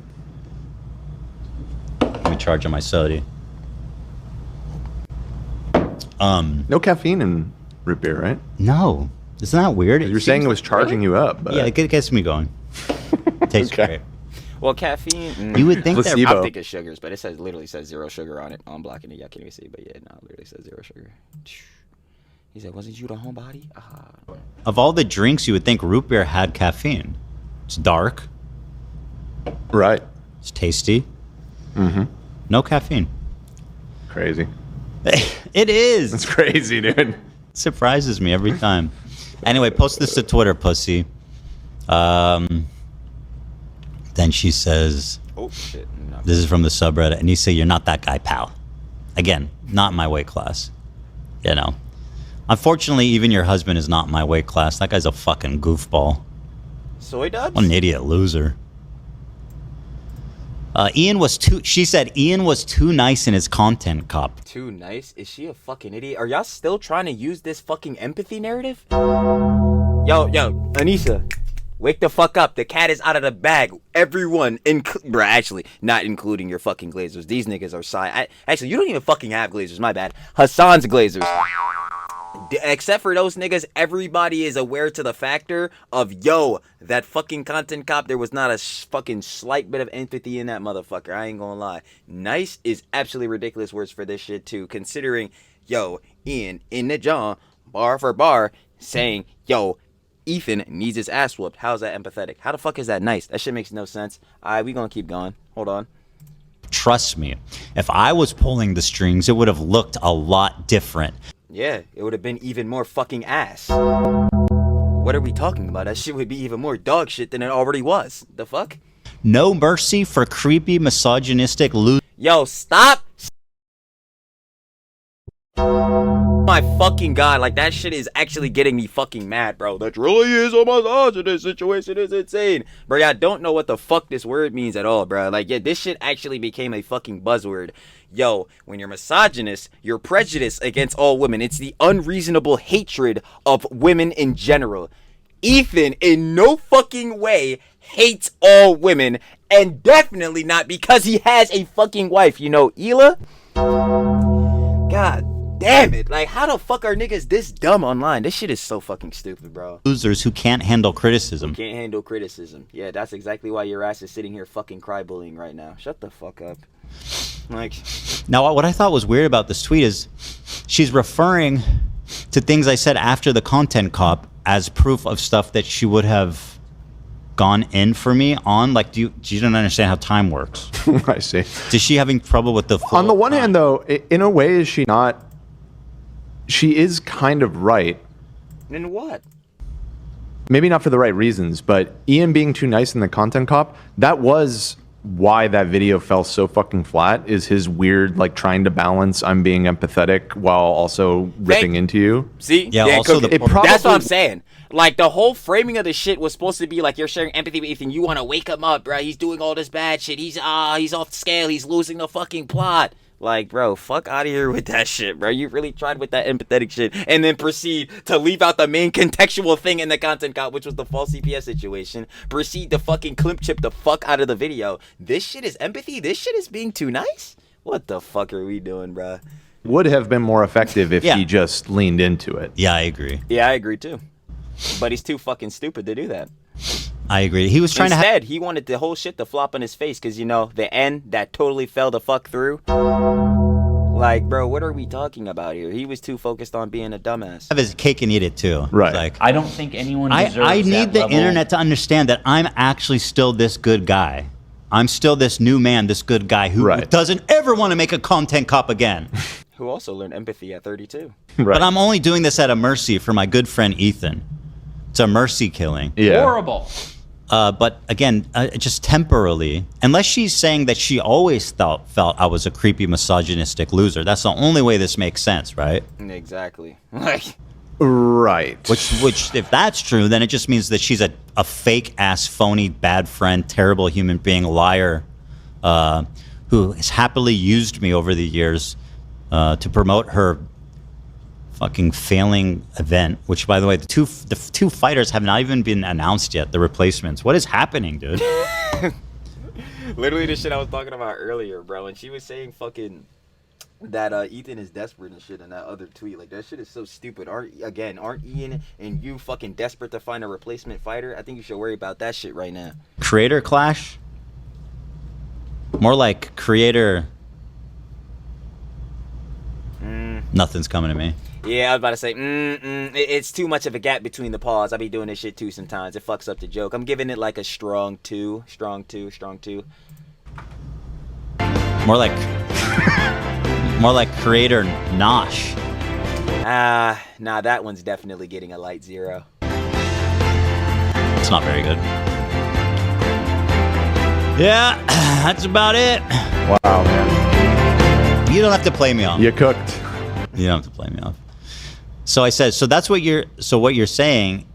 Let me charge on my soda. No caffeine in root beer, right? No. Isn't that weird? You're saying it was charging you up. But Yeah, it gets me going. Tastes Okay. great. Well, caffeine. You would think that... Placebo. I think it's sugars, but it literally says 0 sugar on it. I'm blocking it. Y'all can't even see, but yeah, no, it literally says 0 sugar. He said, "Wasn't you the homebody?" Of all the drinks, you would think root beer had caffeine. It's dark. Right. It's tasty. Mm-hmm. No caffeine. Crazy. It is. It's crazy, dude. Surprises me every time. Anyway, post this to Twitter, pussy. Then she says, Oh shit! No. this is from the subreddit, Anisa, you're not that guy, pal. Again, not my weight class. You know. Unfortunately, even your husband is not my weight class. That guy's a fucking goofball. Soy dubs? What an idiot loser. She said Ian was too nice in his content cop. Too nice? Is she a fucking idiot? Are y'all still trying to use this fucking empathy narrative? Yo, Anisa, wake the fuck up. The cat is out of the bag. Everyone, bruh, actually, not including your fucking Glazers. These niggas are actually, you don't even fucking have Glazers, my bad. Hassan's Glazers. Except for those niggas, everybody is aware to the factor of, yo, that fucking content cop, there was not a fucking slight bit of empathy in that motherfucker. I ain't gonna lie. Nice is absolutely ridiculous words for this shit too, considering, yo, Ian in the jaw, bar for bar, saying, yo, Ethan needs his ass whooped. How's that empathetic? How the fuck is that nice? That shit makes no sense. Alright, we gonna keep going. Hold on. Trust me, if I was pulling the strings, it would have looked a lot different. Yeah, it would have been even more fucking ass. What are we talking about? That shit would be even more dog shit than it already was. The fuck? No mercy for creepy, misogynistic loser. Yo, stop! My fucking god, like that shit is actually getting me fucking mad, bro. That really is a misogynist situation is insane. Bro, y'all don't know what the fuck this word means at all, bro. Like, yeah, this shit actually became a fucking buzzword. Yo, when you're misogynist, you're prejudiced against all women. It's the unreasonable hatred of women in general. Ethan, in no fucking way, hates all women, and definitely not because he has a fucking wife. You know, Hila? God damn it. Like, how the fuck are niggas this dumb online? This shit is so fucking stupid, bro. Losers who can't handle criticism. Can't handle criticism. Yeah, that's exactly why your ass is sitting here fucking cry bullying right now. Shut the fuck up. Like, Now, what I thought was weird about this tweet is she's referring to things I said after the content cop as proof of stuff that she would have gone in for me on. Like, you don't understand how time works. I see. Is she having trouble with the flow On the of one time? hand, though, in a way, is she not? She is kind of right. in what? Maybe not for the right reasons, but Ian being too nice in the content cop, that was why that video fell so fucking flat is his weird, like, trying to balance I'm being empathetic while also ripping into you. See? Yeah, also Cookie. the- That's what I'm saying. Like, the whole framing of the shit was supposed to be like you're sharing empathy with Ethan. You want to wake him up, bro. He's doing all this bad shit. He's off the scale. He's losing the fucking plot. Like, bro, fuck out of here with that shit, bro. You really tried with that empathetic shit and then proceed to leave out the main contextual thing in the content cop, which was the false CPS situation. Proceed to fucking clip chip the fuck out of the video. This shit is empathy? This shit is being too nice? What the fuck are we doing, bro? Would have been more effective if Yeah. he just leaned into it. Yeah, I agree. Yeah, I agree too. But he's too fucking stupid to do that. I agree. He was trying Instead, he wanted the whole shit to flop on his face because, you know, the end that totally fell the fuck through. Like, bro, what are we talking about here? He was too focused on being a dumbass. have his cake and eat it too. Right. Like, I don't think anyone deserves I that need the level. internet to understand that I'm actually still this good guy. I'm still this new man, this good guy who Right. doesn't ever want to make a content cop again. Who also learned empathy at 32. Right. But I'm only doing this out of mercy for my good friend Ethan. It's a mercy killing. Yeah. Horrible. But again, just temporarily, unless she's saying that she always felt I was a creepy, misogynistic loser. That's the only way this makes sense, right? Exactly. Like, Right. Which, if that's true, then it just means that she's a fake ass, phony, bad friend, terrible human being, liar, who has happily used me over the years to promote her fucking failing event. Which, by the way, the two fighters have not even been announced yet. The replacements. What is happening, dude? literally the shit I was talking about earlier, bro. And she was saying fucking that Ethan is desperate and shit in that other tweet. Like, that shit is so stupid. Aren't Ian and you fucking desperate to find a replacement fighter? I think you should worry about that shit right now. Creator clash? More like creator. Nothing's coming to me. Yeah, I was about to say, it's too much of a gap between the pause. I be doing this shit too sometimes. It fucks up the joke. I'm giving it like a strong two. More like creator nosh. Nah, that one's definitely getting a light 0. It's not very good. Yeah, that's about it. Wow, man. You don't have to play me off. You cooked. You don't have to play me off. So I said, so that's what you're saying.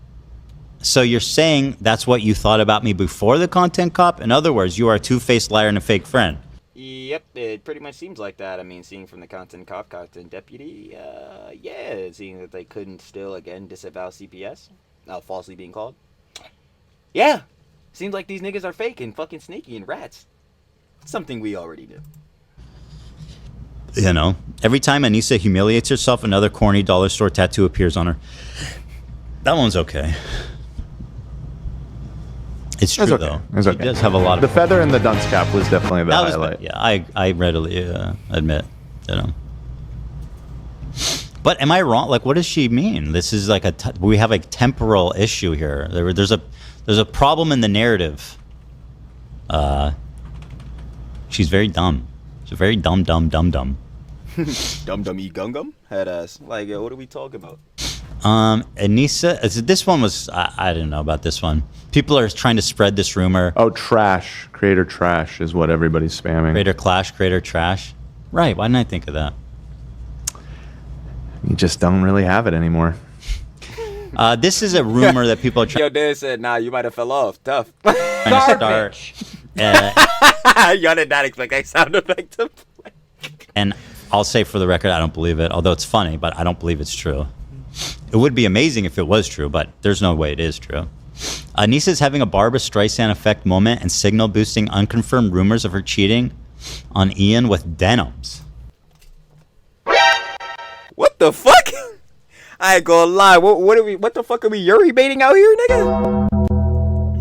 So you're saying that's what you thought about me before the content cop? In other words, you are a two-faced liar and a fake friend. Yep, it pretty much seems like that. I mean, seeing from the content cop, content deputy, yeah, seeing that they couldn't still, again, disavow CPS, falsely being called. Yeah, seems like these niggas are fake and fucking sneaky and rats. Something we already knew. You know, every time Anisa humiliates herself, another corny dollar store tattoo appears on her. That one's okay. It's true, It's okay. though. It's She okay. does have a lot of... The feather in the dunce cap was definitely the That was- highlight. yeah, I readily admit, you know. But am I wrong? Like, what does she mean? This is like we have a temporal issue here. There's a problem in the narrative. She's very dumb. She's very dumb. Dum dummy gum gum? Head ass. Like, what are we talking about? Anisa, this one was, I didn't know about this one. People are trying to spread this rumor. Oh, trash. Creator trash is what everybody's spamming. Creator clash, creator trash. Right, why didn't I think of that? You just don't really have it anymore. This is a rumor that people are trying Yo, dad said, nah, you might have fell off. Tough. to start. Y'all did not expect that sound effect to play. And I'll say for the record, I don't believe it, although it's funny, but I don't believe it's true. It would be amazing if it was true, but there's no way it is true. Anisa's having a Barbra Streisand effect moment and signal boosting unconfirmed rumors of her cheating on Ian with denims. What the fuck? I ain't gonna lie. What the fuck are we Yuri baiting out here, nigga?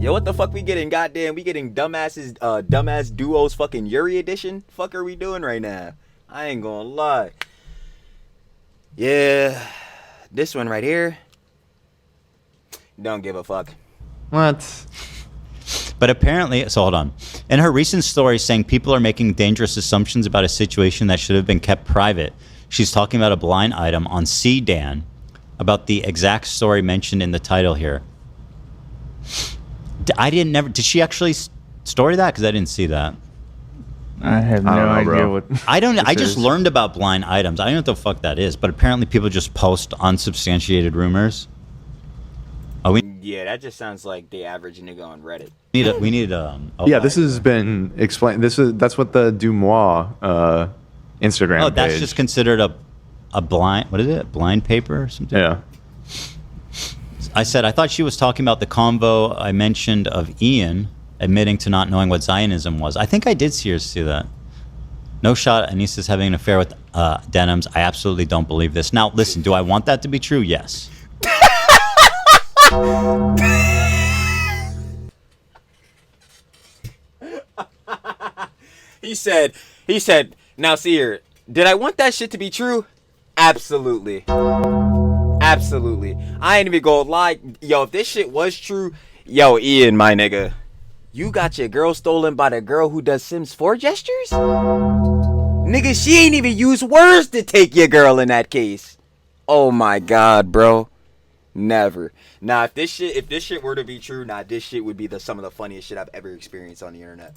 Yo, what the fuck we getting? Goddamn, we getting dumbass duos fucking Yuri edition? Fuck are we doing right now? I ain't gonna lie. Yeah, this one right here. Don't give a fuck. What? But apparently, so hold on. In her recent story saying people are making dangerous assumptions about a situation that should have been kept private, she's talking about a blind item on CDAN about the exact story mentioned in the title here. Did she actually story that? Because I didn't see that. I have no I don't know, idea bro. what. I don't. I this just is. learned about blind items. I don't know what the fuck that is, but apparently people just post unsubstantiated rumors. Oh, we Yeah, that just sounds like the average nigga on Reddit. need. We need. Yeah, this has been explained. That's what the Dumois Instagram. Oh, that's page. just considered a blind. What is it? Blind paper or something? Yeah. I said I thought she was talking about the convo I mentioned of Ian admitting to not knowing what Zionism was. I think I did see her see that. No shot. Anisa's having an affair with denims. I absolutely don't believe this. Now, listen. Do I want that to be true? Yes. He said, now see here, did I want that shit to be true? Absolutely. Absolutely. I ain't even gonna lie. Yo, if this shit was true, yo, Ian, my nigga, you got your girl stolen by the girl who does Sims 4 gestures? Nigga, she ain't even use words to take your girl in that case. Oh my god, bro. Never. Nah, if this shit were to be true, this shit would be some of the funniest shit I've ever experienced on the internet.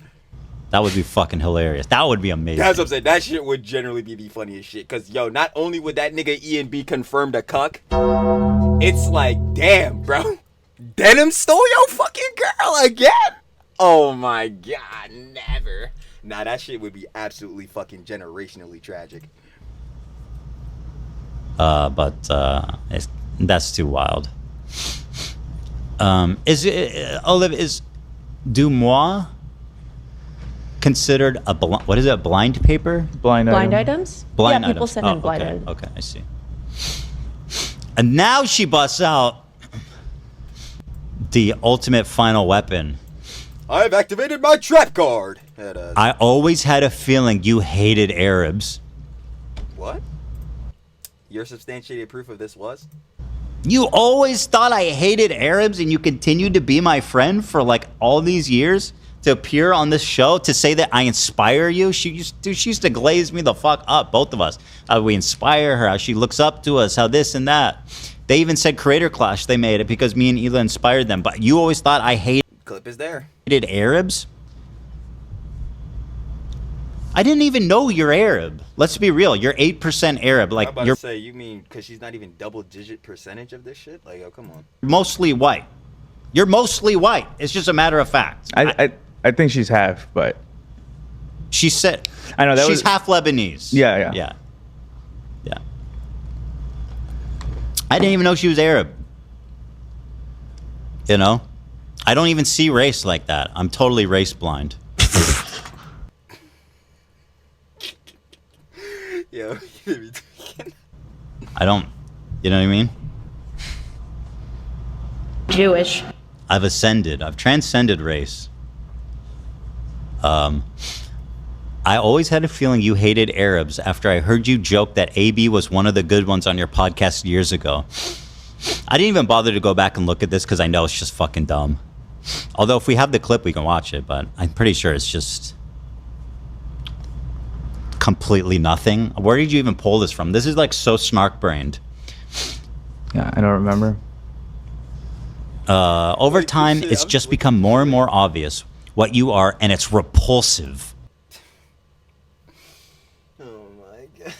That would be fucking hilarious. That would be amazing. That's what I'm saying. That shit would generally be the funniest shit. Cause yo, not only would that nigga Ian be confirmed a cuck, it's like, damn, bro. Denim stole your fucking girl again? Oh my god, never. Nah, that shit would be absolutely fucking generationally tragic. That's too wild. Is Dumois considered a what is it? Blind paper? Blind Blind item. items? Blind yeah, people items. send in blind okay. items. Okay, I see. And now she busts out the ultimate final weapon. I've activated my trap card. I always had a feeling you hated Arabs. What? Your substantiated proof of this was? You always thought I hated Arabs and you continued to be my friend for like all these years to appear on this show to say that I inspire you. She used to glaze me the fuck up, both of us. How we inspire her, how she looks up to us, how this and that. They even said Creator Clash, they made it because me and Ela inspired them. But you always thought I hated Clip is there. Arabs? I didn't even know you're Arab. Let's be real. You're 8% Arab. Like, I'm about you're to say, you mean because she's not even double-digit percentage of this shit? Like, oh, come on. mostly white. You're mostly white. It's just a matter of fact. I think she's half, but She said I know that she's was half Lebanese. Yeah. Yeah. I didn't even know she was Arab. You know? I don't even see race like that. I'm totally race blind. Yo, I don't, you know what I mean? Jewish. I've ascended. I've transcended race. I always had a feeling you hated Arabs after I heard you joke that AB was one of the good ones on your podcast years ago. I didn't even bother to go back and look at this because I know it's just fucking dumb. Although if we have the clip, we can watch it, but I'm pretty sure it's just completely nothing. Where did you even pull this from? This is like so snark-brained. yeah, I don't remember. Over time, it's just become more and more obvious what you are, and it's repulsive. Oh my god.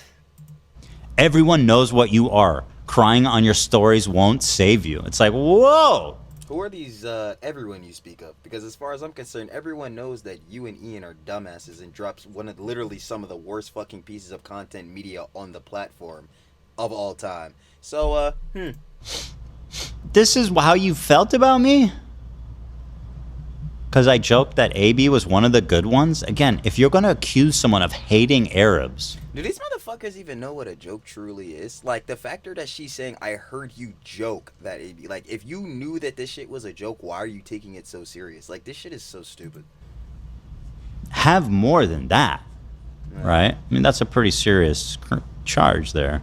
Everyone knows what you are. Crying on your stories won't save you. It's like, whoa! Who are these everyone you speak of? Because as far as I'm concerned, everyone knows that you and Ian are dumbasses and drops literally some of the worst fucking pieces of content media on the platform of all time. So, This is how you felt about me? Because I joked that AB was one of the good ones? Again, if you're going to accuse someone of hating Arabs... do these motherfuckers even know what a joke truly is? Like, the factor that she's saying, I heard you joke that AB... Like, if you knew that this shit was a joke, why are you taking it so serious? Like, this shit is so stupid. have more than that, right? I mean, that's a pretty serious charge there.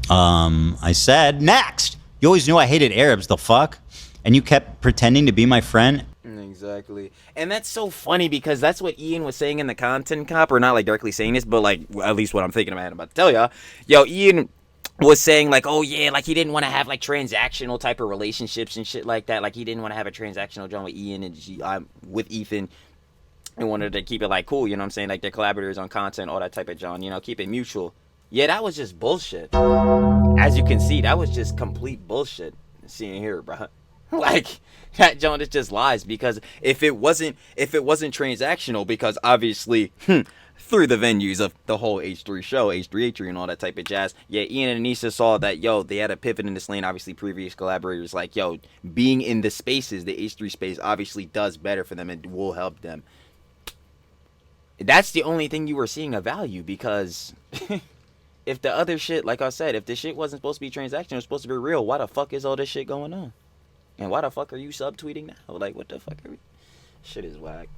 I said, next! You always knew I hated Arabs, the fuck? And you kept pretending to be my friend? Exactly. And that's so funny because that's what Ian was saying in the content cop, or not like directly saying this, but like at least what I'm thinking about to tell y'all. Yo, Ian was saying like, oh yeah, like he didn't want to have like transactional type of relationships and shit like that. Like he didn't want to have a transactional joint with Ian and with Ethan, and wanted to keep it like cool. You know what I'm saying? Like they're collaborators on content, all that type of John. You know, keep it mutual. Yeah, that was just bullshit. As you can see, that was just complete bullshit. Seeing here, bro. Like that John is just lies, because if it wasn't transactional, because obviously through the venues of the whole H3 show, H3H3 and all that type of jazz, yeah, Ian and Anisa saw that, yo, they had a pivot in this lane. Obviously previous collaborators like, yo, being in the spaces, the H3 space obviously does better for them and will help them. That's the only thing you were seeing of value, because if the other shit, like I said, if the shit wasn't supposed to be transactional, it was supposed to be real, why the fuck is all this shit going on? And why the fuck are you subtweeting now? Like, what the fuck are we? Shit is whack.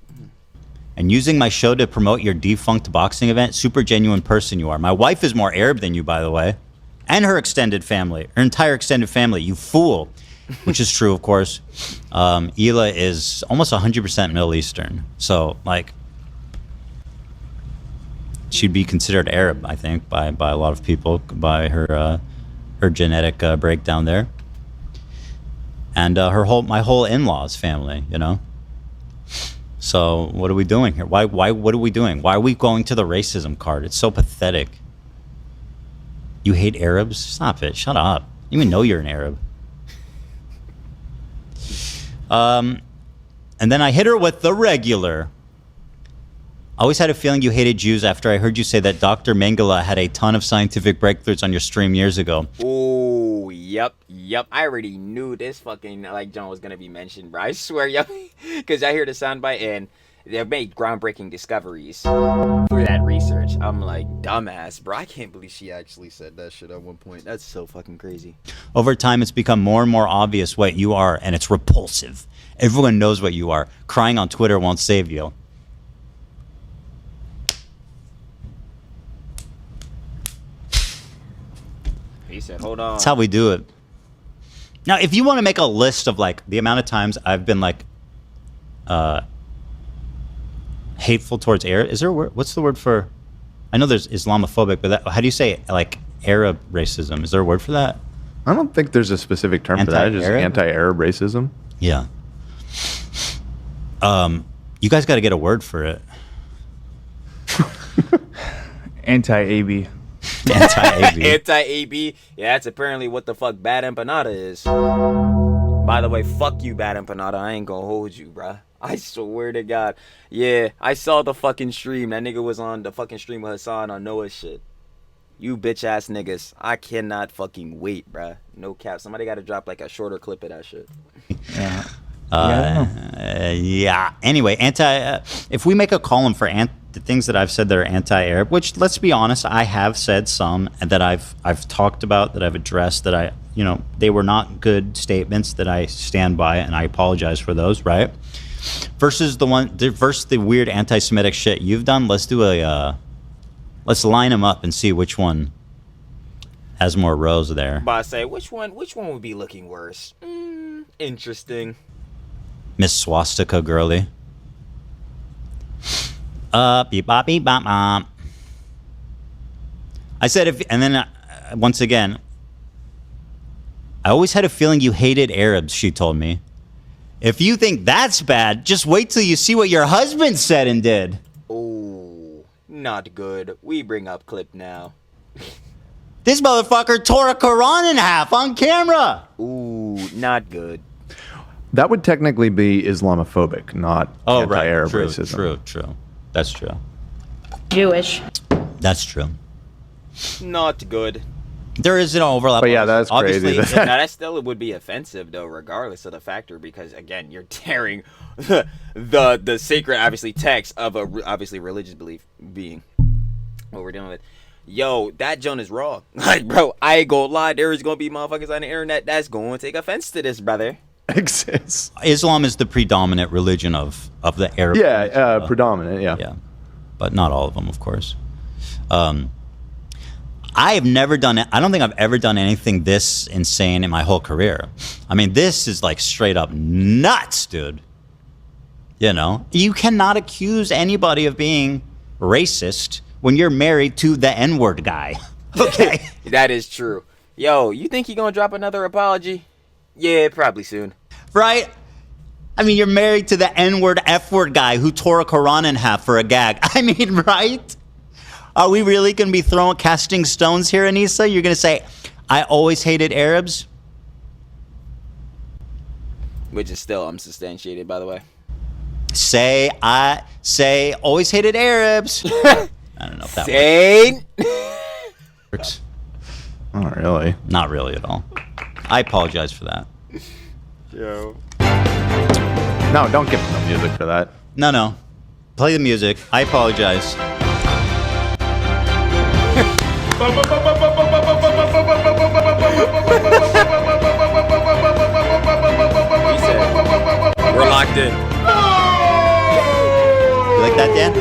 And using my show to promote your defunct boxing event, super genuine person you are. My wife is more Arab than you, by the way. And her extended family, her entire extended family, you fool. Which is true, of course. Hila is almost 100% Middle Eastern. So, like, she'd be considered Arab, I think, by a lot of people, by her genetic breakdown there. And my whole in-laws family, you know. So what are we doing here? What are we doing? Why are we going to the racism card? It's so pathetic. You hate Arabs? Stop it. Shut up. You even know you're an Arab. And then I hit her with the regular. I always had a feeling you hated Jews after I heard you say that Dr. Mengele had a ton of scientific breakthroughs on your stream years ago. Oh, yep. I already knew this fucking, like, John was going to be mentioned, bro. I swear, yep. Because I hear the soundbite, and they've made groundbreaking discoveries through that research. I'm like, dumbass, bro. I can't believe she actually said that shit at one point. That's so fucking crazy. Over time, it's become more and more obvious what you are, and it's repulsive. Everyone knows what you are. Crying on Twitter won't save you. He said, hold on. That's how we do it. Now, if you want to make a list of, like, the amount of times I've been, like, hateful towards Arab, is there a word? What's the word for? I know there's Islamophobic, but how do you say, like, Arab racism? Is there a word for that? I don't think there's a specific term for that. Just anti-Arab racism. Yeah. You guys got to get a word for it. Anti-AB. Anti-AB. Anti-AB. Yeah, that's apparently what the fuck Bad Empanada is. By the way, fuck you, Bad Empanada. I ain't gonna hold you, bruh. I swear to God. Yeah, I saw the fucking stream. That nigga was on the fucking stream with Hassan on Noah's shit. You bitch ass niggas. I cannot fucking wait, bruh. No cap. Somebody gotta drop like a shorter clip of that shit. Yeah. Yeah. Anyway, if we make a column for the things that I've said that are anti-Arab, which, let's be honest, I have said some that I've talked about, that I've addressed, that they were not good statements that I stand by, and I apologize for those, right? Versus the weird anti-Semitic shit you've done. Let's line them up and see which one has more rows there. But I say, which one would be looking worse? Interesting. Miss Swastika Girly. Beep bop beep bop bop. I said once again, I always had a feeling you hated Arabs, she told me. If you think that's bad, just wait till you see what your husband said and did. Oh, not good. We bring up clip now. This motherfucker tore a Quran in half on camera. Ooh, not good. That would technically be Islamophobic, not anti-Arab racism. True. That's true. Jewish. That's true. Not good. There is an overlap. But yeah, that's obviously, crazy. Now, that still would be offensive, though, regardless of the factor, because, again, you're tearing the sacred, obviously, text of a obviously religious belief being what we're dealing with. Yo, that joint is wrong. Like, bro, I ain't gonna lie. There is gonna be motherfuckers on the internet that's going to take offense to this, brother. Exists. Islam is the predominant religion of the Arab. Yeah, predominant. Yeah, but not all of them, of course. I have never done it. I don't think I've ever done anything this insane in my whole career. I mean, this is like straight up nuts, dude. You know, you cannot accuse anybody of being racist when you're married to the N-word guy. Okay. That is true. Yo, you think he gonna drop another apology? Yeah, probably soon. Right? I mean, you're married to the N-word, F-word guy who tore a Quran in half for a gag. I mean, right? Are we really going to be casting stones here, Anisa? You're going to say, I always hated Arabs? Which is still unsubstantiated, by the way. Say, always hated Arabs. I don't know if that Sane. works. Not really. Not really at all. I apologize for that. Yo. No, don't give him the music for that. No. Play the music. I apologize. We're locked in. You like that, Dan?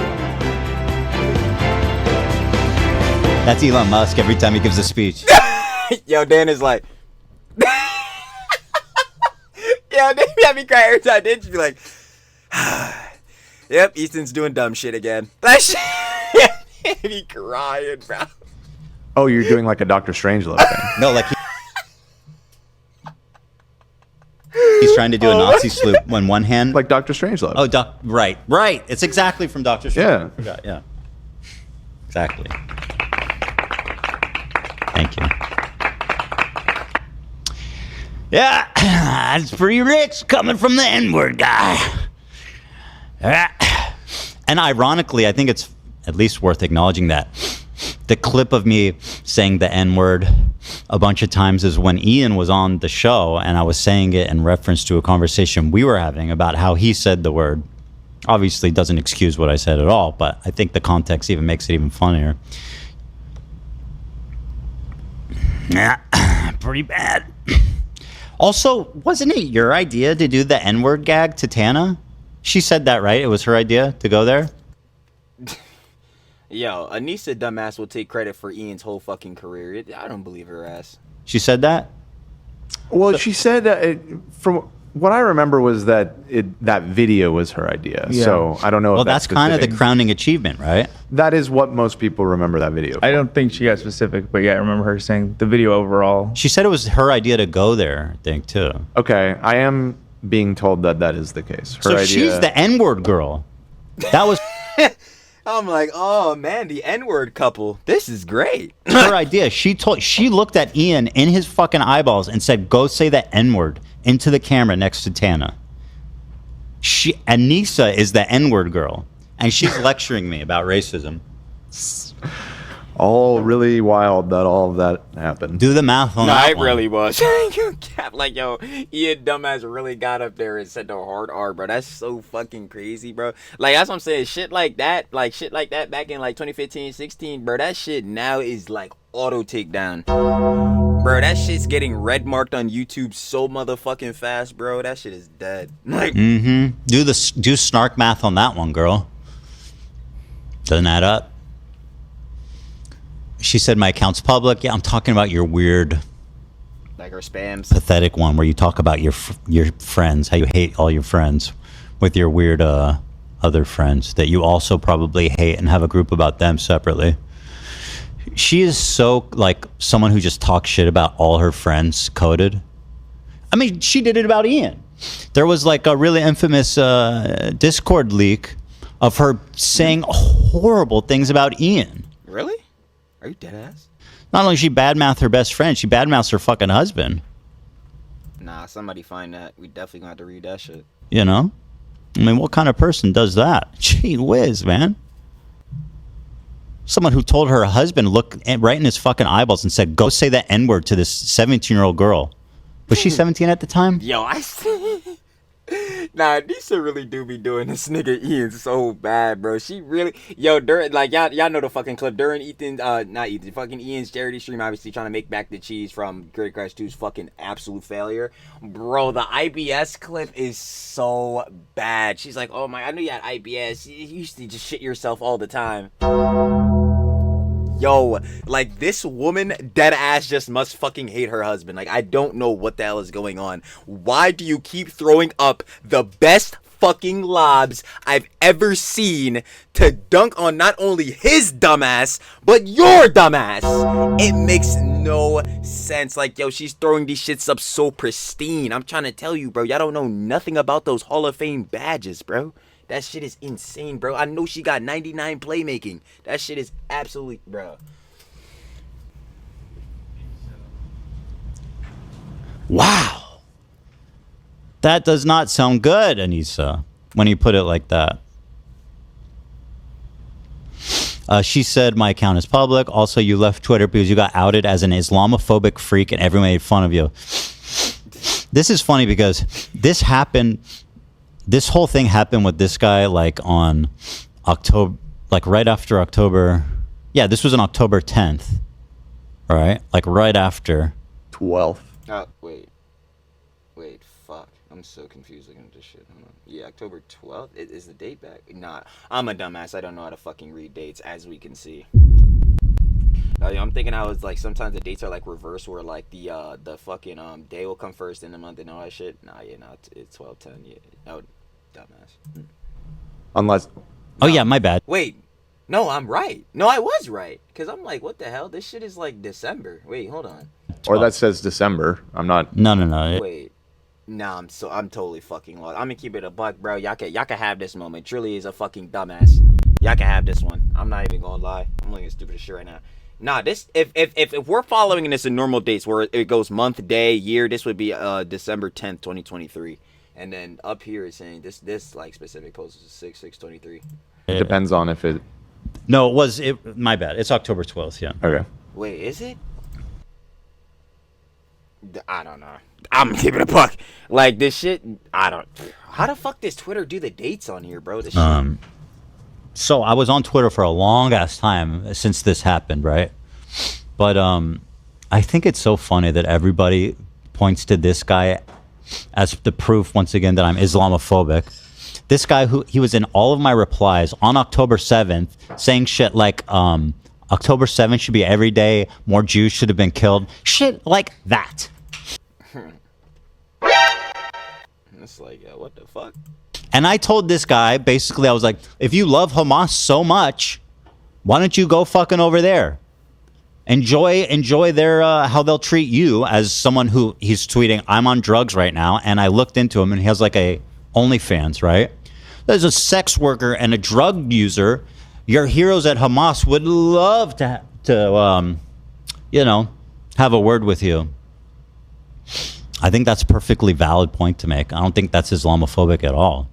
That's Elon Musk every time he gives a speech. Yo, Dan is like... Yo, Dan had me cry every time, didn't you? Be like... Yep, Easton's doing dumb shit again. That shit... He crying, bro. Oh, you're doing like a Doctor Strangelove thing. No, like he's trying to do a Nazi salute on one hand. Like Doctor Strangelove. Oh, right. It's exactly from Doctor Strange. Yeah. Yeah. Exactly. Thank you. Yeah, that's pretty rich coming from the N-word guy. And ironically, I think it's at least worth acknowledging that the clip of me saying the N-word a bunch of times is when Ian was on the show and I was saying it in reference to a conversation we were having about how he said the word. Obviously doesn't excuse what I said at all, but I think the context even makes it even funnier. Yeah, pretty bad. Also, wasn't it your idea to do the N-word gag to Tana? She said that, right? It was her idea to go there? Yo, Anisa dumbass will take credit for Ian's whole fucking career. I don't believe her ass. She said that? Well, she said from what I remember was that that video was her idea. Yeah. So I don't know. Well, if that's kind of the crowning achievement, right? That is what most people remember that video. I don't think she got specific, but yeah, I remember her saying the video overall. She said it was her idea to go there, I think, too. Okay, I am being told that that is the case. Her So idea. she's the N-word girl. That was I'm like, oh man, the N-word couple. This is great. her idea. She looked at Ian in his fucking eyeballs and said, "Go say that N-word into the camera next to Tana." Anisa is the N-word girl, and she's lecturing me about racism. all really wild that all of that happened. Do the math on No, that it one. really was. You kept like, yo, Ian dumbass really got up there and said the hard R, bro. That's so fucking crazy, bro. Like, that's what I'm saying. Shit like that back in like 2015, 16, bro. That shit now is like auto takedown. Bro, that shit's getting red marked on YouTube so motherfucking fast, bro. That shit is dead. Like, Do snark math on that one, girl. Doesn't add up. She said my account's public. Yeah, I'm talking about your weird, like her spams. pathetic one where you talk about your friends, how you hate all your friends with your weird other friends that you also probably hate and have a group about them separately. She is so like someone who just talks shit about all her friends coded. I mean, she did it about Ian. There was like a really infamous Discord leak of her saying horrible things about Ian. Really? Are you dead ass? Not only she badmouthed her best friend, she badmouths her fucking husband. Nah, somebody find that. We definitely gonna have to read that shit. You know? I mean, what kind of person does that? Gee whiz, man. Someone who told her husband, look right in his fucking eyeballs and said, go say that N-word to this 17-year-old girl. Was she 17 at the time? Yo, I see. Nah, Anisa really do be doing this nigga Ian so bad, bro. She really, yo, during like y'all know the fucking clip during fucking Ian's charity stream, obviously trying to make back the cheese from Great Crash 2's fucking absolute failure, bro. The IBS clip is so bad. She's like, oh my, I knew you had IBS. You used to just shit yourself all the time. Yo, like, this woman, dead ass, just must fucking hate her husband. Like, I don't know what the hell is going on. Why do you keep throwing up the best fucking lobs I've ever seen to dunk on not only his dumbass, but your dumbass. It makes no sense. Like, yo, she's throwing these shits up so pristine. I'm trying to tell you, bro. Y'all don't know nothing about those Hall of Fame badges, bro. That shit is insane, bro. I know she got 99 playmaking. That shit is absolutely, bro. Wow. That does not sound good, Anisa, when you put it like that. She said, my account is public. Also, you left Twitter because you got outed as an Islamophobic freak and everyone made fun of you. This is funny because this whole thing happened with this guy like on October, like right after October. Yeah, this was on October 10th. All right? Like right after. 12th. Wait, fuck. I'm so confused looking at this shit. Hold on. Yeah, October 12th? Is the date back? Nah, I'm a dumbass. I don't know how to fucking read dates, as we can see. I'm thinking I was like, sometimes the dates are like reverse, where like the fucking day will come first in the month and all that shit. Nah, yeah, no, it's 12/10. Yeah, no, dumbass. Unless. Oh, yeah, my bad. Wait, no, I'm right. No, I was right. Because I'm like, what the hell? This shit is like December. Wait, hold on. Or that says December. I'm not. No. Wait. Nah, I'm totally fucking lost. I'm gonna keep it a buck, bro. Y'all can have this moment. Trilly is a fucking dumbass. Y'all can have this one. I'm not even gonna lie. I'm looking at stupid as shit right now. Nah, this if we're following this in normal dates where it goes month, day, year, this would be December 10th, 2023. And then up here is saying this like specific post is 6/6/23. It depends on if it. No, my bad. It's October 12th, yeah. Okay. Wait, is it? I don't know. I'm keeping it a buck. Like this shit, how the fuck does Twitter do the dates on here, bro? This shit. So I was on Twitter for a long ass time since this happened, right? But I think it's so funny that everybody points to this guy as the proof once again that I'm Islamophobic. This guy he was in all of my replies on October 7th saying shit like October 7th should be every day, more Jews should have been killed. Shit like that. It's like, what the fuck? And I told this guy, basically, I was like, if you love Hamas so much, why don't you go fucking over there? Enjoy their how they'll treat you as someone who he's tweeting, I'm on drugs right now. And I looked into him and he has like a OnlyFans, right? There's a sex worker and a drug user. Your heroes at Hamas would love to have a word with you. I think that's a perfectly valid point to make. I don't think that's Islamophobic at all.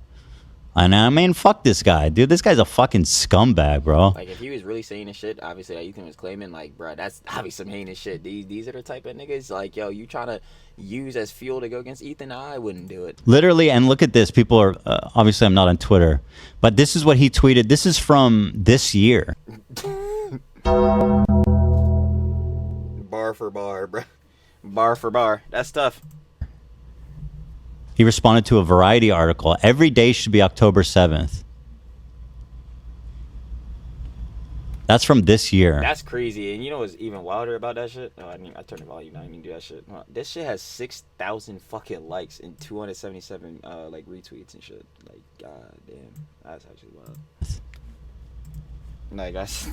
And I mean, fuck this guy, dude. This guy's a fucking scumbag, bro. Like, if he was really saying this shit, obviously, that Ethan was claiming, like, bro, that's obviously some heinous shit. These are the type of niggas, like, yo, you trying to use as fuel to go against Ethan? I wouldn't do it. Literally, and look at this. People are, obviously, I'm not on Twitter, but this is what he tweeted. This is from this year. Bar for bar, bro. Bar for bar. That's tough. He responded to a Variety article. Every day should be October 7th. That's from this year. That's crazy. And you know what's even wilder about that shit? Oh, I turned the volume down. I didn't do that shit. This shit has 6,000 fucking likes and 277 like retweets and shit. Like, god damn. That's actually wild. Like, that's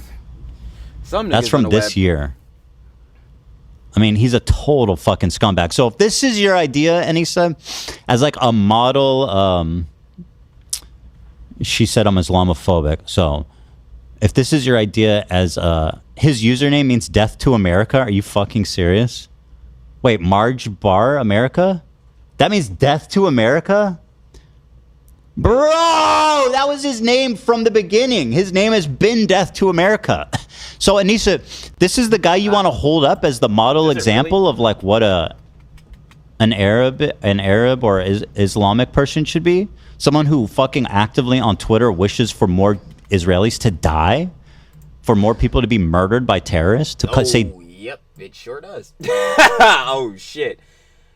from this year. I mean, he's a total fucking scumbag. So if this is your idea, Anisa, as like a model, she said I'm Islamophobic. So if this is your idea as his username means death to America, are you fucking serious? Wait, Marge Bar America? That means death to America? Bro, that was his name from the beginning. His name has been Death to America. So, Anisa, this is the guy you want to hold up as the model example of like what an Arab or Islamic person should be? Someone who fucking actively on Twitter wishes for more Israelis to die? For more people to be murdered by terrorists? Yep, it sure does. Oh, shit.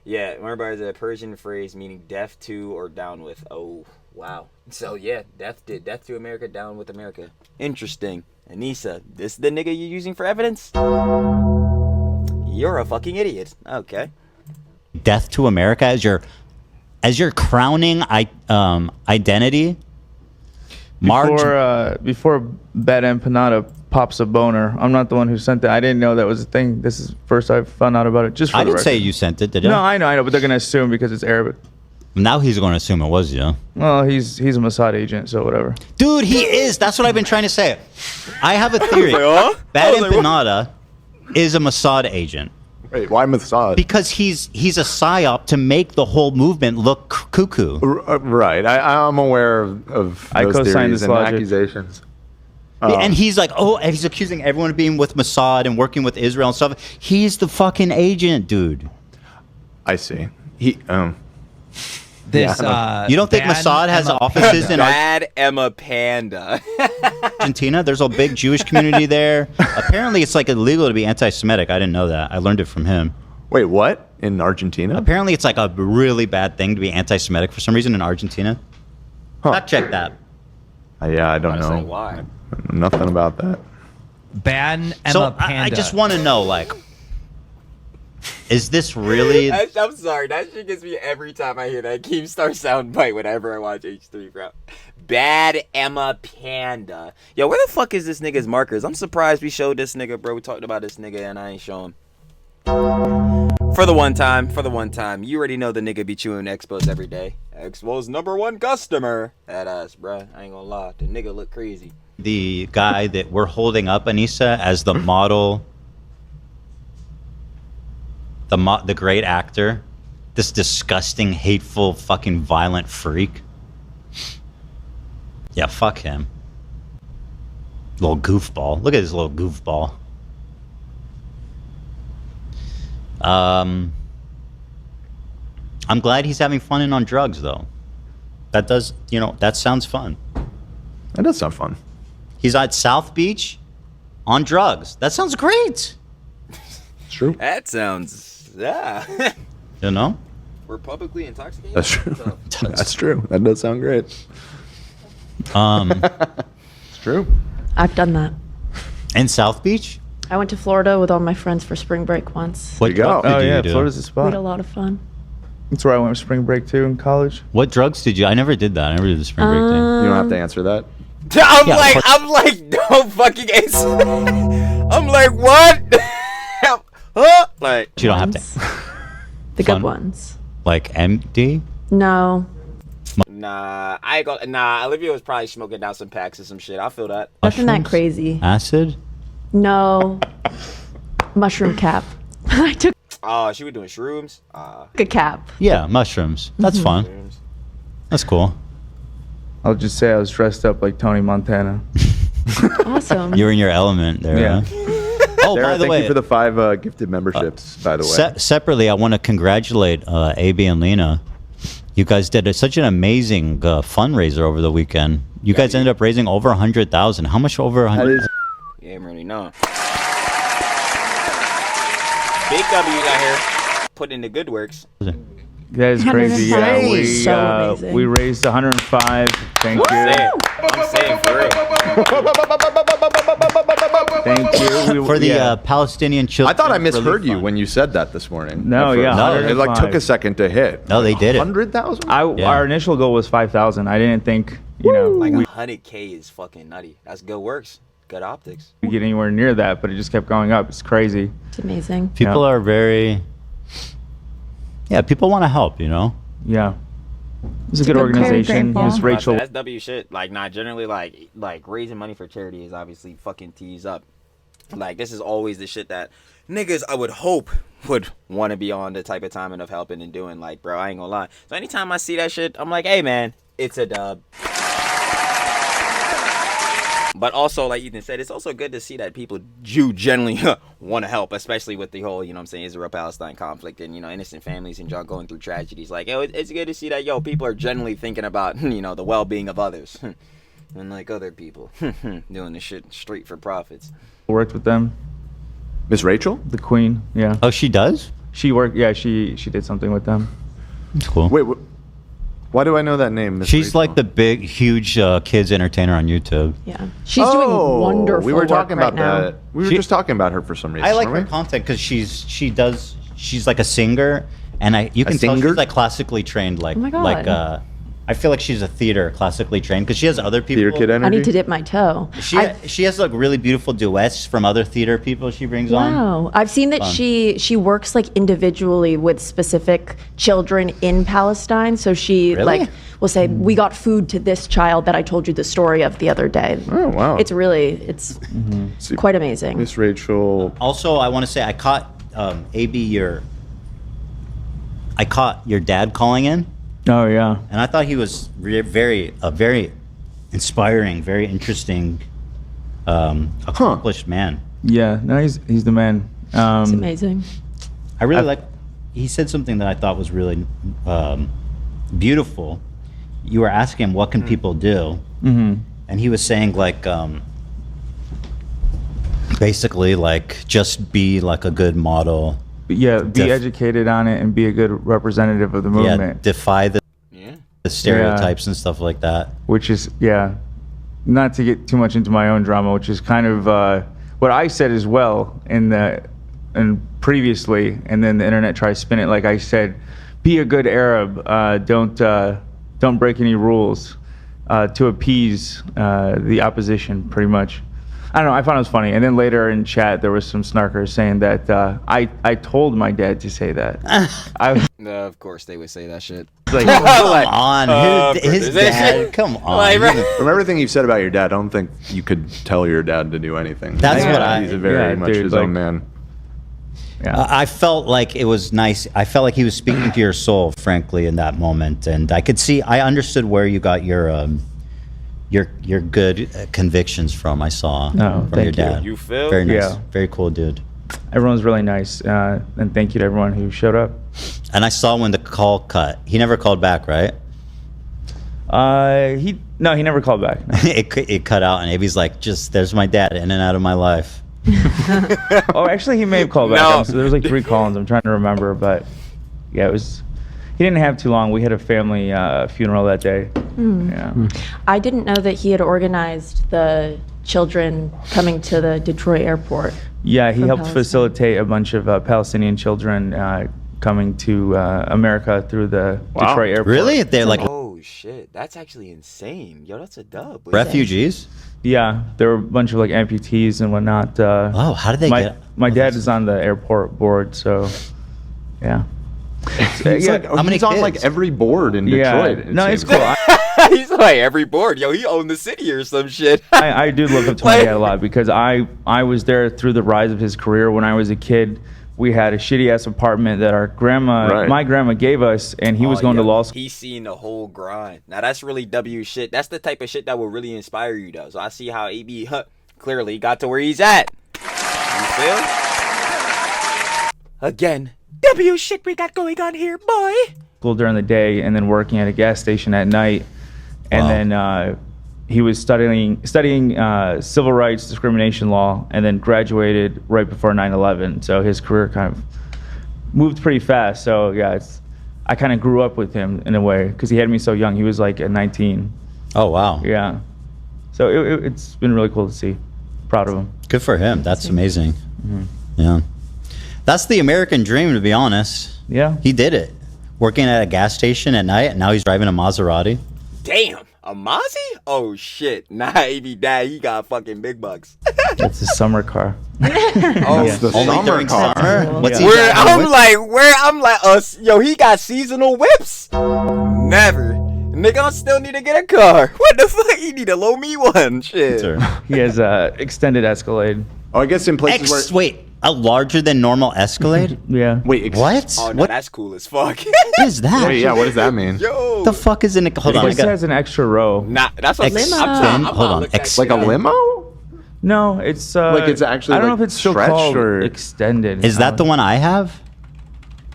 Yeah, remember it's a Persian phrase meaning death to or down with. Oh, wow. So, yeah, death to America, down with America. Interesting. Anisa, this is the nigga you're using for evidence? You're a fucking idiot. Okay. Death to America as your as your crowning identity, Before Bad Empanada pops a boner, I'm not the one who sent that. I didn't know that was a thing. This is first I found out about it. Just for I the didn't say record. you sent it, did I? No, I know, but they're gonna assume because it's Arabic. Now he's going to assume it was you. Well, he's a Mossad agent, so whatever. Dude, he is. That's what I've been trying to say. I have a theory. like, huh? Bad I was like, what? Empanada is a Mossad agent Wait, why Mossad? because he's a psyop to make the whole movement look cuckoo. Right. I'm aware of I those co-sign theories this and logic. accusations. And he's like, and he's accusing everyone of being with Mossad and working with Israel and stuff. He's the fucking agent, dude. I see. This, You don't think Bad Mossad has Emma offices in Bad Emma Panda. Argentina? There's a big Jewish community there. Apparently, it's like illegal to be anti-Semitic. I didn't know that. I learned it from him. Wait, what? In Argentina? Apparently, it's like a really bad thing to be anti-Semitic for some reason in Argentina. Huh. Fact check that. Yeah, I don't I say know. why. Nothing about that. Bad Emma So Panda. I just want to know, like, is this really? I'm sorry. That shit gets me every time I hear that Keemstar soundbite whenever I watch H3, bro. Bad Emma Panda. Yo, where the fuck is this nigga's markers? I'm surprised we showed this nigga, bro. We talked about this nigga and I ain't show him. For the one time. You already know the nigga be chewing Expos every day. Expo's #1 customer. That ass, bro. I ain't gonna lie. The nigga look crazy. The guy that we're holding up, Anisa, as the model, the great actor, this disgusting, hateful, fucking violent freak. Yeah, fuck him. Little goofball. Look at this little goofball. I'm glad he's having fun and on drugs, though. That does, that sounds fun. That does sound fun. He's at South Beach on drugs. That sounds great. It's true. That sounds, yeah. You know? We're publicly intoxicated. That's true. That's true. That does sound great. It's true. I've done that. In South Beach? I went to Florida with all my friends for spring break once. What you go. drug did Oh you yeah, do? Florida's a We had spot. a lot of fun. That's where I went spring break too in college. What drugs did you? I never did that. I never did the spring break thing. You don't have to answer that. I'm like, don't fucking answer. I'm like, what? Huh? Like, You don't have Ones. to. The Fun. good ones. Like MD? No. nah, I ain't gonna, nah, Olivia was probably smoking down some packs or some shit. I feel that. Nothing that Mushrooms? crazy. Acid? No. Mushroom cap. I took Oh, she was doing shrooms? a cap. Yeah, mushrooms. That's fun. Shrooms. That's cool. I'll just say I was dressed up like Tony Montana. Awesome. You're in your element there. Yeah. Huh? Oh, Sarah, by the thank way, you for the 5 gifted memberships, by the way. separately, I want to congratulate AB and Lena. You guys did such an amazing fundraiser over the weekend. You guys ended up raising over 100,000. How much over 100? Yeah, I'm already know. Big W out here. Put in the good works. That is crazy. Yeah, 105. we So amazing. we raised 105. Thank you. I'm saying for real. Thank you. For the yeah. Palestinian children. I thought I misheard Relief you Fund. when you said that this morning. No, At first. yeah, No, It like 105. took a second to hit. No, they did it. 100,000? Yeah. Our initial goal was 5,000. I didn't think Like we 100K is fucking nutty. That's good works. Good optics. would get anywhere near that, but it just kept going up. It's crazy. It's amazing. People are very. Yeah, people want to help. Yeah. It's a good good organization. grandpa. Miss Rachel. That's W shit. Like, not generally, like raising money for charity is obviously fucking tees up. Like, this is always the shit that niggas I would hope would want to be on the type of timing of helping and doing. Like, bro, I ain't gonna lie. So anytime I see that shit, I'm like, hey man, it's a dub. But also, like Ethan said, it's also good to see that people do generally want to help, especially with the whole, Israel-Palestine conflict and, innocent families and John going through tragedies. Like, it's good to see that, people are generally thinking about, the well-being of others. Unlike other people doing this shit straight for profits. Worked with them. Miss Rachel? The Queen. Yeah. Oh, she does? She worked. Yeah, she did something with them. That's cool. Wait, why do I know that name? Miss She's Rachel? like the big, huge kids entertainer on YouTube. Yeah. She's doing wonderful We were work talking right about now. that. We were She- just talking about her for some reason. I like her weren't we? content because she's like a singer and you can tell singer? she's like classically trained, like Oh my God. I feel like she's a theater classically trained because she has other people. Theater kid energy. I need to dip my toe. She has like really beautiful duets from other theater people she brings on. Wow. I've seen that she works like individually with specific children in Palestine. So she Really? like will say, we got food to this child that I told you the story of the other day. Oh, wow. It's quite amazing. Miss Rachel. Also, I want to say I caught I caught your dad calling in. Oh yeah. And I thought he was very inspiring, very interesting, accomplished man. Yeah. No, he's the man. It's amazing. I really he said something that I thought was really beautiful. You were asking him, what can people do? Mm-hmm. And he was saying like, basically like, just be like a good model. Yeah, be educated on it and be a good representative of the Yeah, movement. defy the stereotypes and stuff like that. Which is, not to get too much into my own drama, which is kind of what I said as well and previously, and then the internet tries to spin it like I said, be a good Arab, don't break any rules to appease the opposition, pretty much. I don't know, I found it was funny. And then later in chat, there was some snarkers saying that I told my dad to say that. Of course they would say that shit. Like, Come on, his dad. Come on. Like, From everything you've said about your dad, I don't think you could tell your dad to do anything. That's what He's a very much his own man. yeah. I felt like it was nice. I felt like he was speaking to your soul, frankly, in that moment, and I understood where you got your good convictions from. I saw from your thank you. dad. You feel? Very nice, Yeah. very cool dude. Everyone's really nice, and thank you to everyone who showed up. And I saw when the call cut. He never called back, right? He never called back. No. it cut out, and Avi's like, "Just there's my dad in and out of my life." Oh, actually, he may have called back. No. So there was like 3 call-ins. I'm trying to remember, but yeah, it was. He didn't have too long. We had a family funeral that day. Yeah. I didn't know that he had organized the children coming to the Detroit airport. Yeah, he From helped Palestine. facilitate a bunch of Palestinian children coming to America through the Detroit airport. Really? They're like Oh shit, that's actually insane. Yo, that's a dub. refugees. Yeah, there were a bunch of like amputees and whatnot. Oh, how did they get? My dad is on the airport board, so yeah. He's, like, How many he's on kids? like every board in Yeah, Detroit. no, it's seems. cool. He's like every board. Yo, he owned the city or some shit. I do look up to my Like- dad a lot because I was there through the rise of his career. When I was a kid, we had a shitty ass apartment that my grandma gave us, and he was going to law school. He's seen the whole grind. Now that's really W shit. That's the type of shit that will really inspire you though. So I see how AB clearly got to where he's at. You feel? Again, W shit we got going on here, boy. School during the day and then working at a gas station at night, and then he was studying civil rights discrimination law, and then graduated right before 9/11. So his career kind of moved pretty fast. So yeah, I kind of grew up with him in a way because he had me so young. He was like at 19. Oh wow. Yeah. So it's been really cool to see. Proud of him. Good for him. That's amazing. Yeah. That's the American dream, to be honest. Yeah. He did it. Working at a gas station at night, and now he's driving a Maserati. Damn, a Mozzie? Oh shit. Nah, AB dad, he got fucking big bucks. It's a summer car. Oh, It's the Only summer during car. summer? What's he Where driving with? I'm like, yo, he got seasonal whips? Never. Nigga, I still need to get a car. What the fuck? He need to loan me one. Shit. Sir. He has a extended Escalade. Oh, I guess in places where. Wait, a larger than normal Escalade? Yeah. Wait, What? Oh, no, What that's cool as fuck. is that? Wait, yeah, what does that mean? Yo. The fuck is in it? Hold on, I This got has an extra row. Nah, that's what Ex- I'm hold on, Like a limo? No, it's Like it's actually I don't know like if it's still stretched called or- extended. Is that the one I have?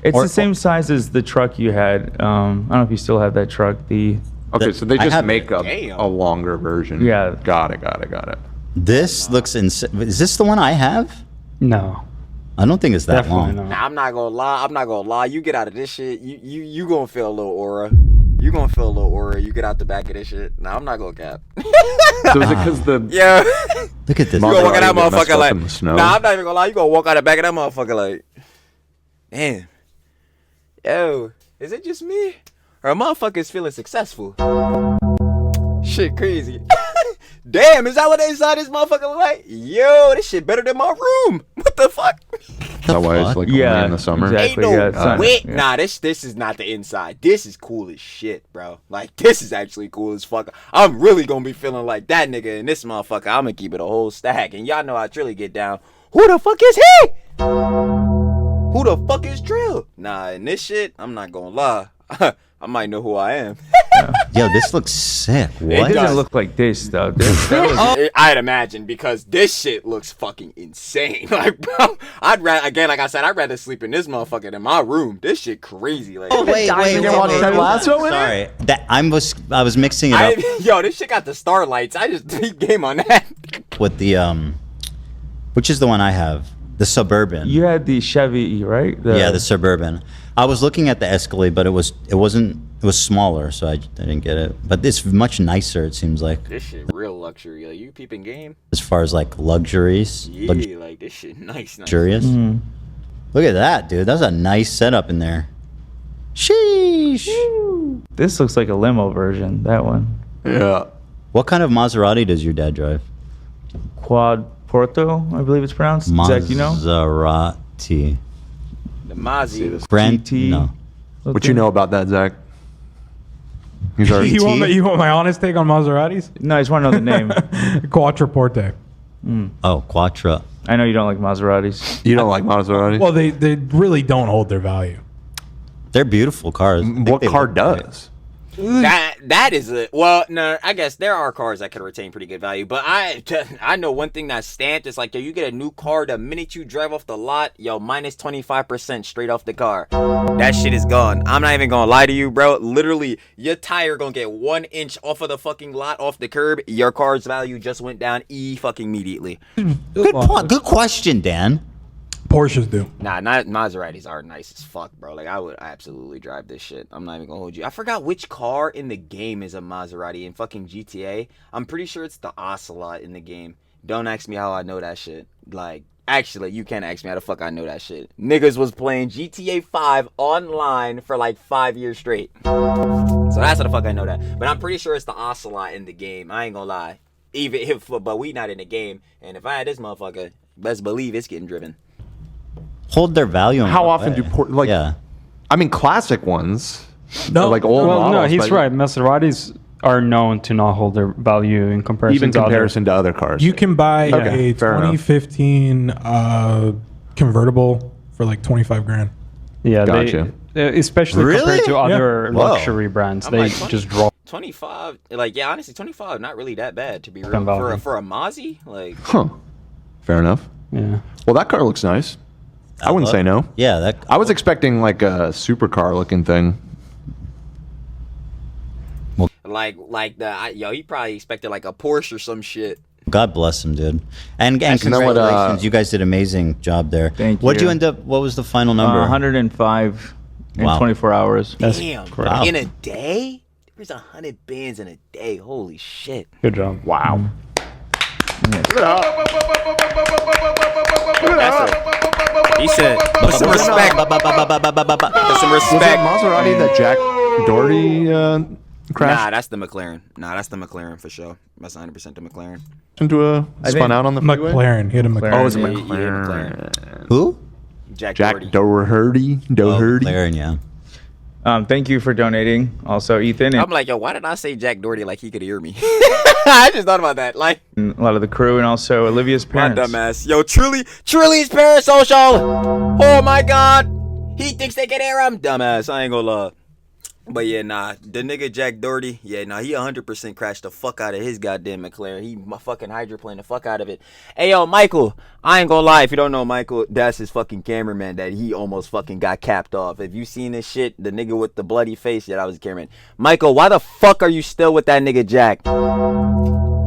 It's or- the same size as the truck you had. I don't know if you still have that truck. Okay, so they I just have- make Damn. a longer version. Yeah. Got it. This looks insane. Is this the one I have? No, I don't think it's that definitely long. not. Nah, I'm not gonna lie. You get out of this shit, you gonna feel a little aura. You gonna feel a little aura. You get out the back of this shit. Nah, I'm not gonna cap. So is it because the Yeah. Look at this. You gonna walk out that Maserati get messed motherfucker up like, in the snow? nah, I'm not even gonna lie. You gonna walk out the back of that motherfucker like, damn. Yo, is it just me? Or are motherfuckers feeling successful? Shit crazy. Damn, is that what they saw this motherfucker look like? Yo, this shit better than my room. What the fuck? Is that why it's like only Yeah, in the summer? exactly. Ain't no it's not- wait. yeah. Nah, this is not the inside. This is cool as shit, bro. Like, this is actually cool as fuck. I'm really gonna be feeling like that nigga in this motherfucker. I'm gonna keep it a whole stack. And y'all know how Trilly get down. Who the fuck is he? Who the fuck is Trill? Nah, in this shit, I'm not gonna lie. I might know who I am. Yo, this looks sick. It What? doesn't look like this though. That was- I'd imagine because this shit looks fucking insane. Like, bro, I'd rather, again, like I said, I'd rather sleep in this motherfucker than my room. This shit crazy. Like, Wait. Ted Lasso in it? Sorry, that I was mixing it up yo, this shit got the starlights. I just beat game on that. with the which is the one I have, the Suburban. you had the Chevy, right? Yeah, the Suburban. I was looking at the Escalade, but it was smaller, so I didn't get it. But it's much nicer, it seems like, This shit real luxury. Like, you peeping game? as far as like luxuries. Yeah, like this shit nice. Luxurious. Look at that, dude. That's a nice setup in there. Sheesh. This looks like a limo version. That one. Yeah. What kind of Maserati does your dad drive? Quad Porto, I believe it's pronounced. Zach, you know? Maserati. The Mozzie. Brand? GT. No. What you know about that, Zach? He's already. You want my honest take on Maseratis? No, I just want to know the name. Quattroporte. Oh, Quattro. I know you don't like Maseratis. You don't like Maserati? Well, they really don't hold their value. They're beautiful cars. I think what they car look great. does? That is a well. No, I guess there are cars that can retain pretty good value, but I know one thing that's stamped is like, yo, you get a new car the minute you drive off the lot, yo, minus 25% straight off the car. That shit is gone. I'm not even gonna lie to you, bro. Literally, your tire gonna get 1 inch off of the fucking lot, off the curb. Your car's value just went down fucking immediately. Good question, Dan. Porsches do. Nah, not Maseratis are nice as fuck, bro. Like, I would absolutely drive this shit. I'm not even gonna hold you. I forgot which car in the game is a Maserati in fucking GTA. I'm pretty sure it's the Ocelot in the game. Don't ask me how I know that shit. Like, actually, you can't ask me how the fuck I know that shit. Niggas was playing GTA 5 online for like 5 years straight. So that's how the fuck I know that. But I'm pretty sure it's the Ocelot in the game. I ain't gonna lie. Even if, but we not in the game. And if I had this motherfucker, best believe it's getting driven. Hold their value. in How what often way? do Yeah. I mean, classic ones. No, like old Well, models. no, he's but right. Maseratis are known to not hold their value in comparison Even to comparison to other cars. you can buy Okay, a fair enough. 2015 convertible for like 25 grand. Yeah, Gotcha. Especially Really? compared to other Whoa. luxury brands, I'm they like, 20 just drop. 25, like, yeah, honestly, 25 not really that bad to be real. Come For on. for a Mozzie, like, Huh. Fair enough. Yeah. Well, that car looks nice. I wouldn't say no. Yeah, that. I was expecting like a supercar looking thing. yo, he probably expected like a Porsche or some shit. God bless him, dude. And You know what, congratulations, you guys did an amazing job there. Thank What'd you. you end up? What was the final number? 105 in Wow. 24 hours. Damn, correct. in a day? There's 100 bands in a day. Holy shit. Good job. Wow. He said, put some respect. Put some Was that respect. Maserati that Jack Doherty crashed Nah, that's the McLaren. Nah, that's the McLaren for sure. That's 100% the McLaren. into a think spun out on the freeway? McLaren. He had a McLaren. Oh, it's a Yeah, yeah, McLaren. Who? Jack Jack Doherty. Doherty. McLaren, yeah. Thank you for donating. Also, Ethan I'm and like, yo, why did I say Jack Doherty like he could hear me? I just thought about that. Like, a lot of the crew, and also Olivia's my parents. dumbass. Yo, Truly's parasocial. Oh my god. He thinks they can hear him. Dumbass. I ain't gonna lie. But yeah, nah. The nigga Jack Doherty, yeah, nah, he 100% crashed the fuck out of his goddamn McLaren. He fucking hydroplaned the fuck out of it. Hey, yo, Michael, I ain't gonna lie. If you don't know Michael, that's his fucking cameraman that he almost fucking got capped off. If you seen this shit, the nigga with the bloody face, yeah, that was the cameraman. Michael, why the fuck are you still with that nigga Jack?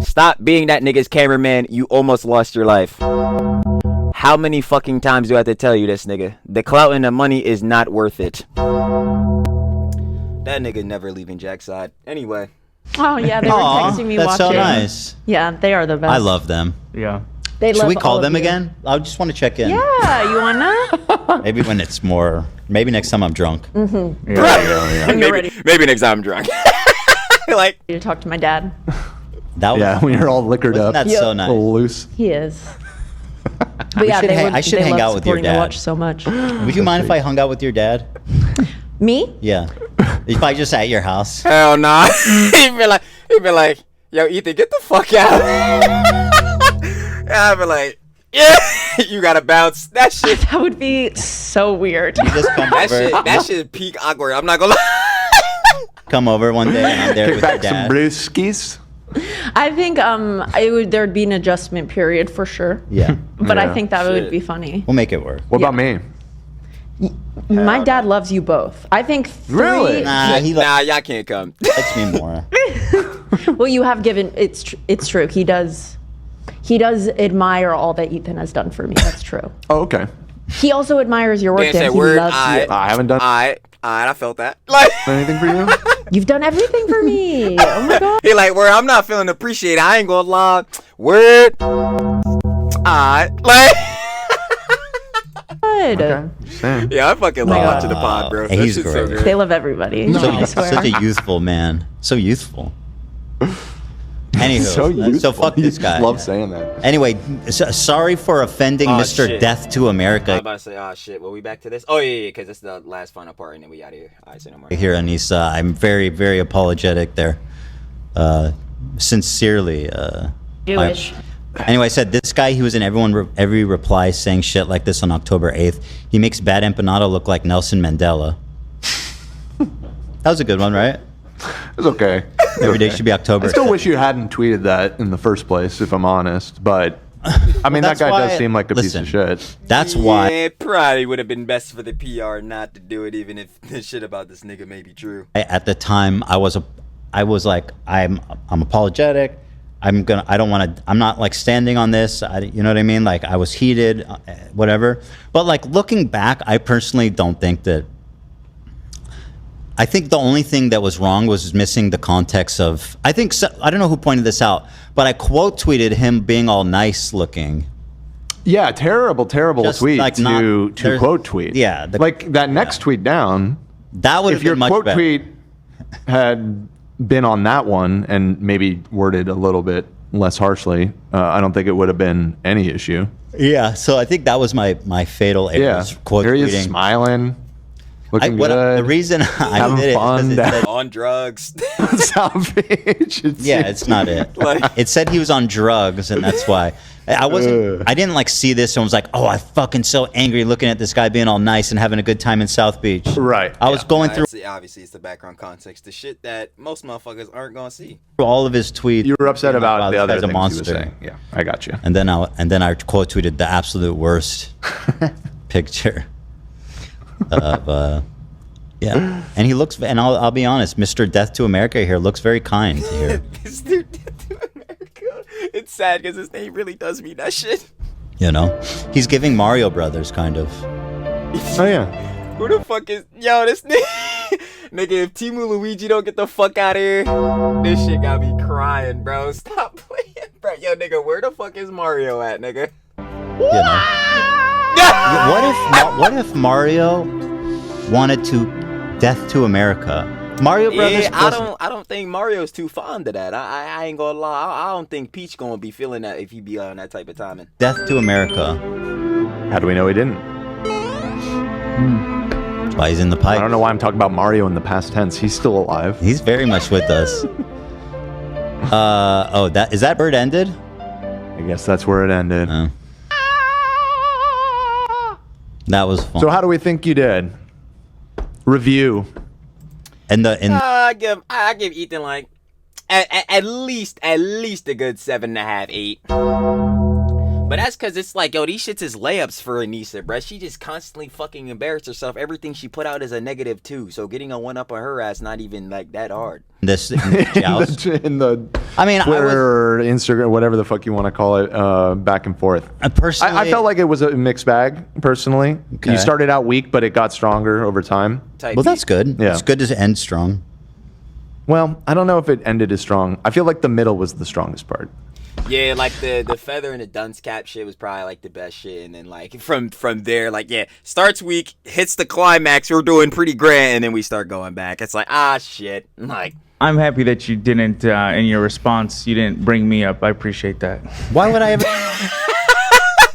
Stop being that nigga's cameraman. You almost lost your life. How many fucking times do I have to tell you this, nigga? The clout and the money is not worth it. That nigga never leaving Jack's side. Anyway. Oh yeah, they were Aw, texting me that's watching. so nice. Yeah, they are the best. I love them. Yeah. They Should love we call all of them you. again? I just want to check in. Yeah, you wanna? Maybe when it's more. Maybe next time I'm drunk. Yeah, there you go, yeah. When you're ready Maybe next time I'm drunk. Like, to talk to my dad. That was. Yeah, when you're all liquored Wasn't up, that so a nice? little loose. He is. But yeah, should they hang- would, I should they hang love out with your supporting the dad. watch so much. Would you mind if I hung out with your dad? Me? Yeah. If I just at your house. hell nah. He'd be like, yo, Ethan, get the fuck out. I'd be like, yeah, you gotta bounce. That shit. That would be so weird. You just come over. That shit peak awkward. I'm not gonna lie. Come over one day and I'm there Kick with your back some dad. brewskis. I think there'd be an adjustment period for sure. Yeah. But Yeah. I think that Shit. would be funny. We'll make it work. What about Yeah. me? My dad loves you both. I think Really? Nah, he Nah, y'all can't come. likes me more. Well, you have given it's true. He does admire all that Ethan has done for me. That's true. Oh, okay. He also admires your work. Didn't say Dan. He word. loves you. I haven't done I felt that. Like, anything for you. You've done everything for me. Oh my god. he like, word, I'm not feeling appreciated. I ain't gonna lie. Word. Like, Good. Same. yeah, I fucking love watching the pod, bro. Hey, That he's shit's so great. good. They love everybody. I swear. Such a youthful man. So youthful. Anywho, So youthful. so fuck this guy. Love saying that. Anyway, sorry for offending Oh, Mr. shit. Death to I was America about to say, oh shit, well, we back to this? Oh, yeah, because it's the last final part, and then we out of here. All right, say no more. here, Anisa. I'm very, very apologetic there. Sincerely. Jewish. Anyway, I said this guy, he was in every reply saying shit like this on October 8th. He makes Bad Empanada look like Nelson Mandela. That was a good one, right? It's okay. Every day should be October. I still wish you hadn't tweeted that in the first place, if I'm honest. But I mean, that that's guy why- does seem like a listen. piece of shit. That's why. Yeah, it probably would have been best for the PR not to do it, even if the shit about this nigga may be true. At the time I was like I'm apologetic. I'm not like standing on this. You know what I mean? Like I was heated, whatever. But like looking back, I personally don't think that. I think the only thing that was wrong was missing the context of. I don't know who pointed this out, but I quote tweeted him being all nice looking. Yeah, terrible Just, tweet like, to there's- quote tweet. Yeah, like that next tweet down. That would If have your been much quote better. tweet had been on that one and maybe worded a little bit less harshly, I don't think it would have been any issue. Yeah, so I think that was my fatal error. Yeah, was quote here he is tweeting. smiling, looking good. The reason I having did it is 'cause fun it down- said, On drugs. South Beach. yeah, it's not it. Like- It said he was on drugs, and that's why I wasn't. I didn't like see this and was like, "Oh, I fucking so angry looking at this guy being all nice and having a good time in South Beach." Right. I was going through Obviously, it's the background context, the shit that most motherfuckers aren't gonna see. all of his tweets. You were upset being like, about "Wow, the this other guy's things a he was monster." saying. Yeah, I got you. And then I quote tweeted the absolute worst picture of. Yeah, and he looks, and I'll be honest, Mr. Death to America here looks very kind here. Mr. Death to America. It's sad because his name really does mean that shit. You know, he's giving Mario Brothers kind of. Oh yeah. Who the fuck is this nigga? Nigga, if Timu Luigi don't get the fuck out of here, this shit got me crying, bro. Stop playing, bro. Yo, nigga, where the fuck is Mario at, nigga? You know. What if Mario wanted to Death to America? Mario Brothers. Yeah, I don't think Mario's too fond of that. I ain't gonna lie. I don't think Peach gonna be feeling that if he be on that type of timing. Death to America. How do we know he didn't? That's why he's in the pipe. I don't know why I'm talking about Mario in the past tense. He's still alive. He's very much with us. Is that bird ended? I guess that's where it ended. Oh. That was fun. So how do we think you did? Review. I give Ethan like at least a good 7.5, 8. But that's because it's like, yo, these shits is layups for Anisa, bruh. She just constantly fucking embarrassed herself. Everything she put out is a negative too. So getting a 1 up on her ass not even like that hard. in the joust. in the I mean, Twitter or Instagram, whatever the fuck you want to call it, back and forth. Personally, I felt like it was a mixed bag, personally. Okay. You started out weak, but it got stronger over time. Type well, beat. that's good. Yeah. It's good to end strong. Well, I don't know if it ended as strong. I feel like the middle was the strongest part. Yeah, like the feather and the dunce cap shit was probably like the best shit, and then like from there, like starts weak, hits the climax, we're doing pretty grand, and then we start going back. It's like shit, like. I'm happy that you didn't, in your response, you didn't bring me up. I appreciate that. Why would I ever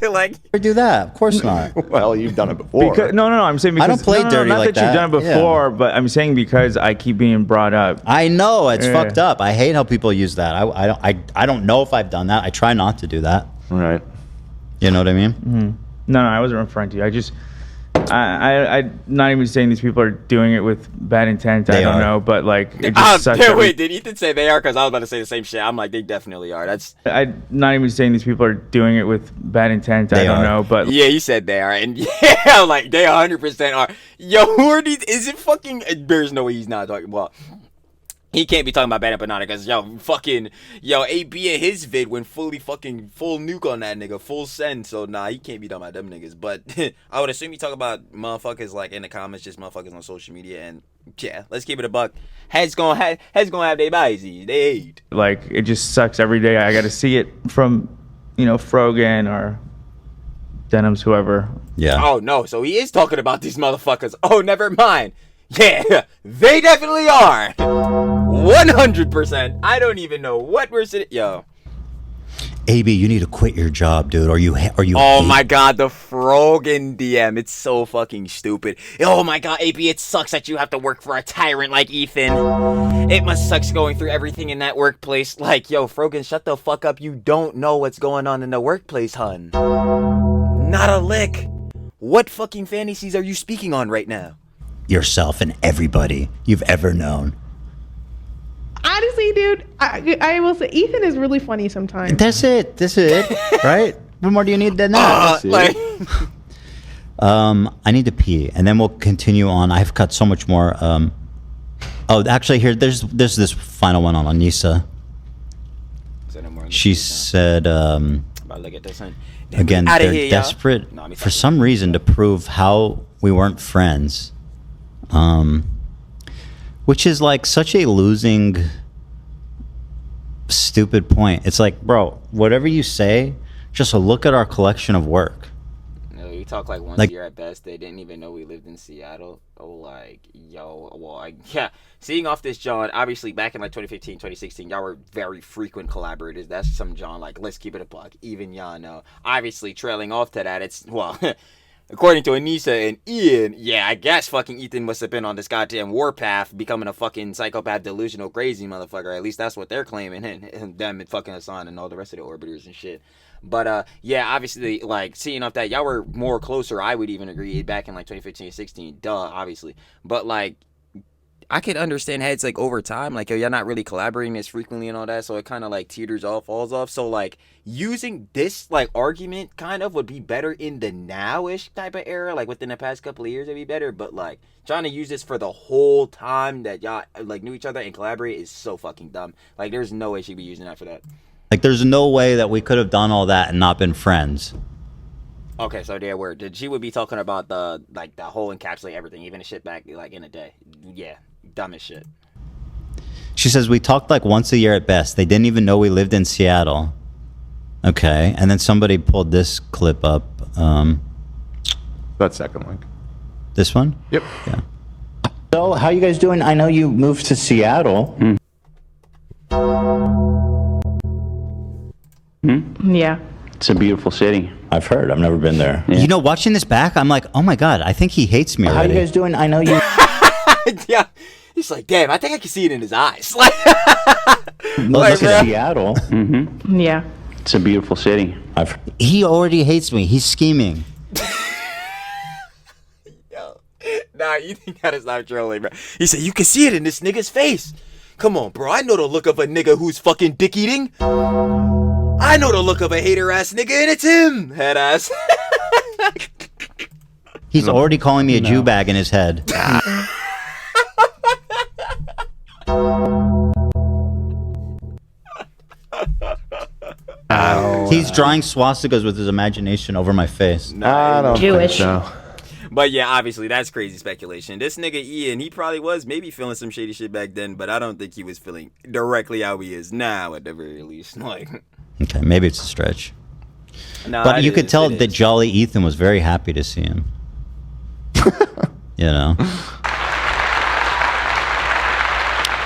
Like do that? Of course not. Well, you've done it before. No. I'm saying because I don't play dirty not like that you've done it that. before, but I'm saying because I keep being brought up. I know it's Yeah. fucked up. I hate how people use that. I don't know if I've done that. I try not to do that. Right. You know what I mean? No, I wasn't referring to you. I just, I'm not even saying these people are doing it with bad intent. I They don't are. know, but like it just sucks. that we- wait, did Ethan say they are? Because I was about to say the same shit. I'm like, they definitely are. That's I'm not even saying these people are doing it with bad intent. I They don't are. know, but yeah, you said they are, and yeah, like they 100% are. Yo, who are these? Is it fucking? There's no way he's not talking. Well, he can't be talking about Bad and Banana because AB in his vid went full nuke on that nigga, full send. So nah, he can't be talking about them niggas. But I would assume you talk about motherfuckers like in the comments, just motherfuckers on social media, and yeah, let's keep it a buck. Heads gonna have they biases. They hate. like it just sucks every day. I got to see it from, Frogan or Denham's, whoever. Yeah. Oh no, so he is talking about these motherfuckers. Oh, never mind. Yeah, they definitely are. 100%. I don't even know what we're sitting. Yo. AB, you need to quit your job, dude. Or you. Oh my god, the Frogan DM. It's so fucking stupid. Oh my god, AB, it sucks that you have to work for a tyrant like Ethan. It must suck going through everything in that workplace. Like, yo, Frogan, shut the fuck up. You don't know what's going on in the workplace, hun. Not a lick. What fucking fantasies are you speaking on right now? Yourself and everybody you've ever known. Honestly, dude, I will say Ethan is really funny sometimes. That's it. Right? What more do you need than that? Like, I need to pee, and then we'll continue on. I've got so much more. Actually, here there's this final one on Anisa. She said, look at this, hun. again, Outta they're here, y'all. desperate No, let me for fuck some reason to prove how we weren't friends, which is like such a losing, stupid point. It's like, bro, whatever you say, just look at our collection of work. No, you talk like once Like- a year at best. They didn't even know we lived in Seattle. Yeah. Seeing off this John, obviously back in like 2015, 2016, y'all were very frequent collaborators. That's some John, like, let's keep it a buck. Even y'all know. Obviously, trailing off to that, it's, well, according to Anisa and Ian, yeah, I guess fucking Ethan must have been on this goddamn warpath, becoming a fucking psychopath, delusional, crazy motherfucker. At least that's what they're claiming, and them and fucking Hassan and all the rest of the orbiters and shit. But yeah, obviously, like, seeing off that, y'all were more closer, I would even agree, back in like 2015 and 16, duh, obviously. But like, I could understand heads like over time, like, yo, you're not really collaborating as frequently and all that, so it kind of like teeters off, falls off. So like, using this like argument kind of would be better in the now-ish type of era, like within the past couple of years, it'd be better. But like, trying to use this for the whole time that y'all like knew each other and collaborate is so fucking dumb. Like, there's no way she'd be using that for that. Like, there's no way that we could have done all that and not been friends. Okay, so there were. She would be talking about the whole encapsulate everything, even the shit back like in a day. Yeah, dumb as shit. She says, we talked like once a year at best. They didn't even know we lived in Seattle. Okay. And then somebody pulled this clip up. That second link. This one? Yep. Yeah. So, how you guys doing? I know you moved to Seattle. Yeah. It's a beautiful city. I've heard. I've never been there. You know, watching this back, I'm like, oh my God, I think he hates me How already. you guys doing? I know you. Yeah, he's like, damn, I think I can see it in his eyes. Like, moved to bro. Seattle. Yeah. It's a beautiful city. He already hates me. He's scheming. Yo, nah, you think that is not trolling, bro? He said, you can see it in this nigga's face. Come on, bro, I know the look of a nigga who's fucking dick eating. I know the look of a hater ass nigga, and it's him, head ass. He's already calling me a Jew bag in his head. He's drawing swastikas with his imagination over my face. I don't Jewish. think so. But yeah, obviously that's crazy speculation. This nigga Ian, he probably was maybe feeling some shady shit back then, but I don't think he was feeling directly how he is now, at the very least. Like, Okay, maybe it's a stretch. No, But you could is, tell it that is. Jolly Ethan was very happy to see him. You know?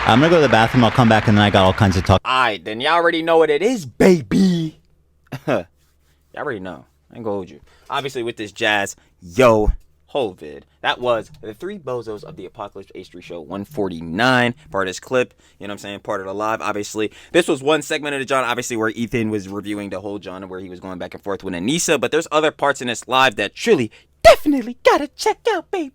I'm going to go to the bathroom. I'll come back, and then I got all kinds of talk. Alright, then y'all already know what it is, baby. Y'all already know. I ain't gonna hold you. Obviously, with this jazz, yo, whole vid. That was the three bozos of the Apocalypse H3 show 149. Part of this clip, you know what I'm saying? Part of the live, obviously. This was one segment of the John, obviously, where Ethan was reviewing the whole John, where he was going back and forth with Anisa. But there's other parts in this live that truly, definitely gotta check out, baby.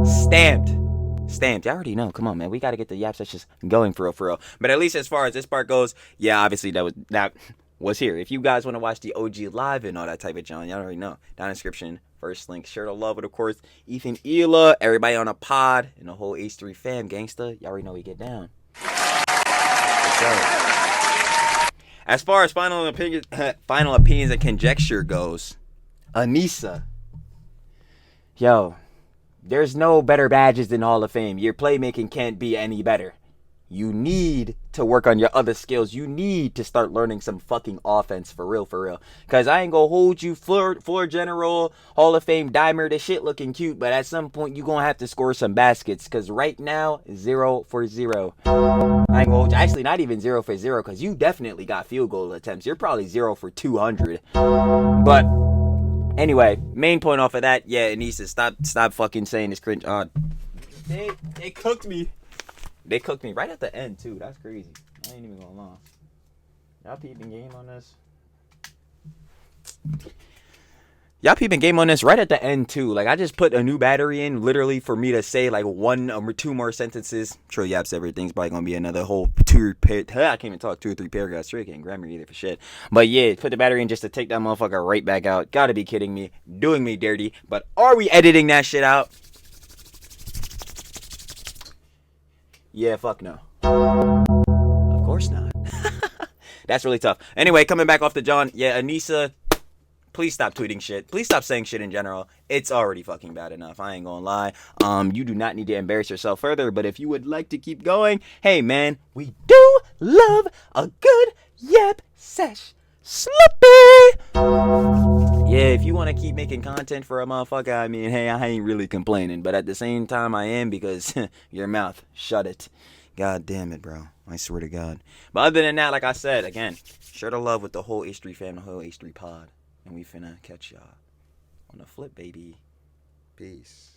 Stamped. Y'all already know. Come on, man. We gotta get the yap sessions going for real. But at least as far as this part goes, yeah, obviously that was here. If you guys want to watch the OG live and all that type of John, y'all already know. Down in the description, first link. Share the love with, of course, Ethan Ela, everybody on a pod, and the whole H3 fam, gangsta. Y'all already know we get down. As far as final opinions and conjecture goes, Anisa, yo, there's no better badges than Hall of Fame. Your playmaking can't be any better. You need to work on your other skills. You need to start learning some fucking offense for real. Because I ain't gonna hold you floor general, Hall of Fame dimer, the shit looking cute. But at some point, you gonna have to score some baskets. Because right now, 0 for 0. I ain't gonna hold you. Actually, not even 0 for 0. Because you definitely got field goal attempts. You're probably 0 for 200. But anyway, main point off of that, yeah, Anisa, stop fucking saying this cringe. They cooked me. They cooked me right at the end too. That's crazy. I ain't even gonna lie. Y'all peeping game on this? Y'all peeping game on this right at the end too. Like I just put a new battery in, literally for me to say like one or two more sentences. Trill Yaps Everything's probably gonna be another whole I can't even talk 2 or 3 paragraphs straight. Can't grammar either for shit. But yeah, put the battery in just to take that motherfucker right back out. Gotta be kidding me. Doing me dirty. But are we editing that shit out? Yeah, fuck no. Of course not. That's really tough. Anyway, coming back off the John. Yeah, Anisa, please stop tweeting shit. Please stop saying shit in general. It's already fucking bad enough. I ain't gonna lie. You do not need to embarrass yourself further. But if you would like to keep going, hey man, we do love a good yap sesh. Slippy. Yeah, if you want to keep making content for a motherfucker, I mean, hey, I ain't really complaining. But at the same time, I am because your mouth, shut it. God damn it, bro. I swear to God. But other than that, like I said, again, share the love with the whole H3 fam, the whole H3 pod. And we finna catch y'all on the flip, baby. Peace.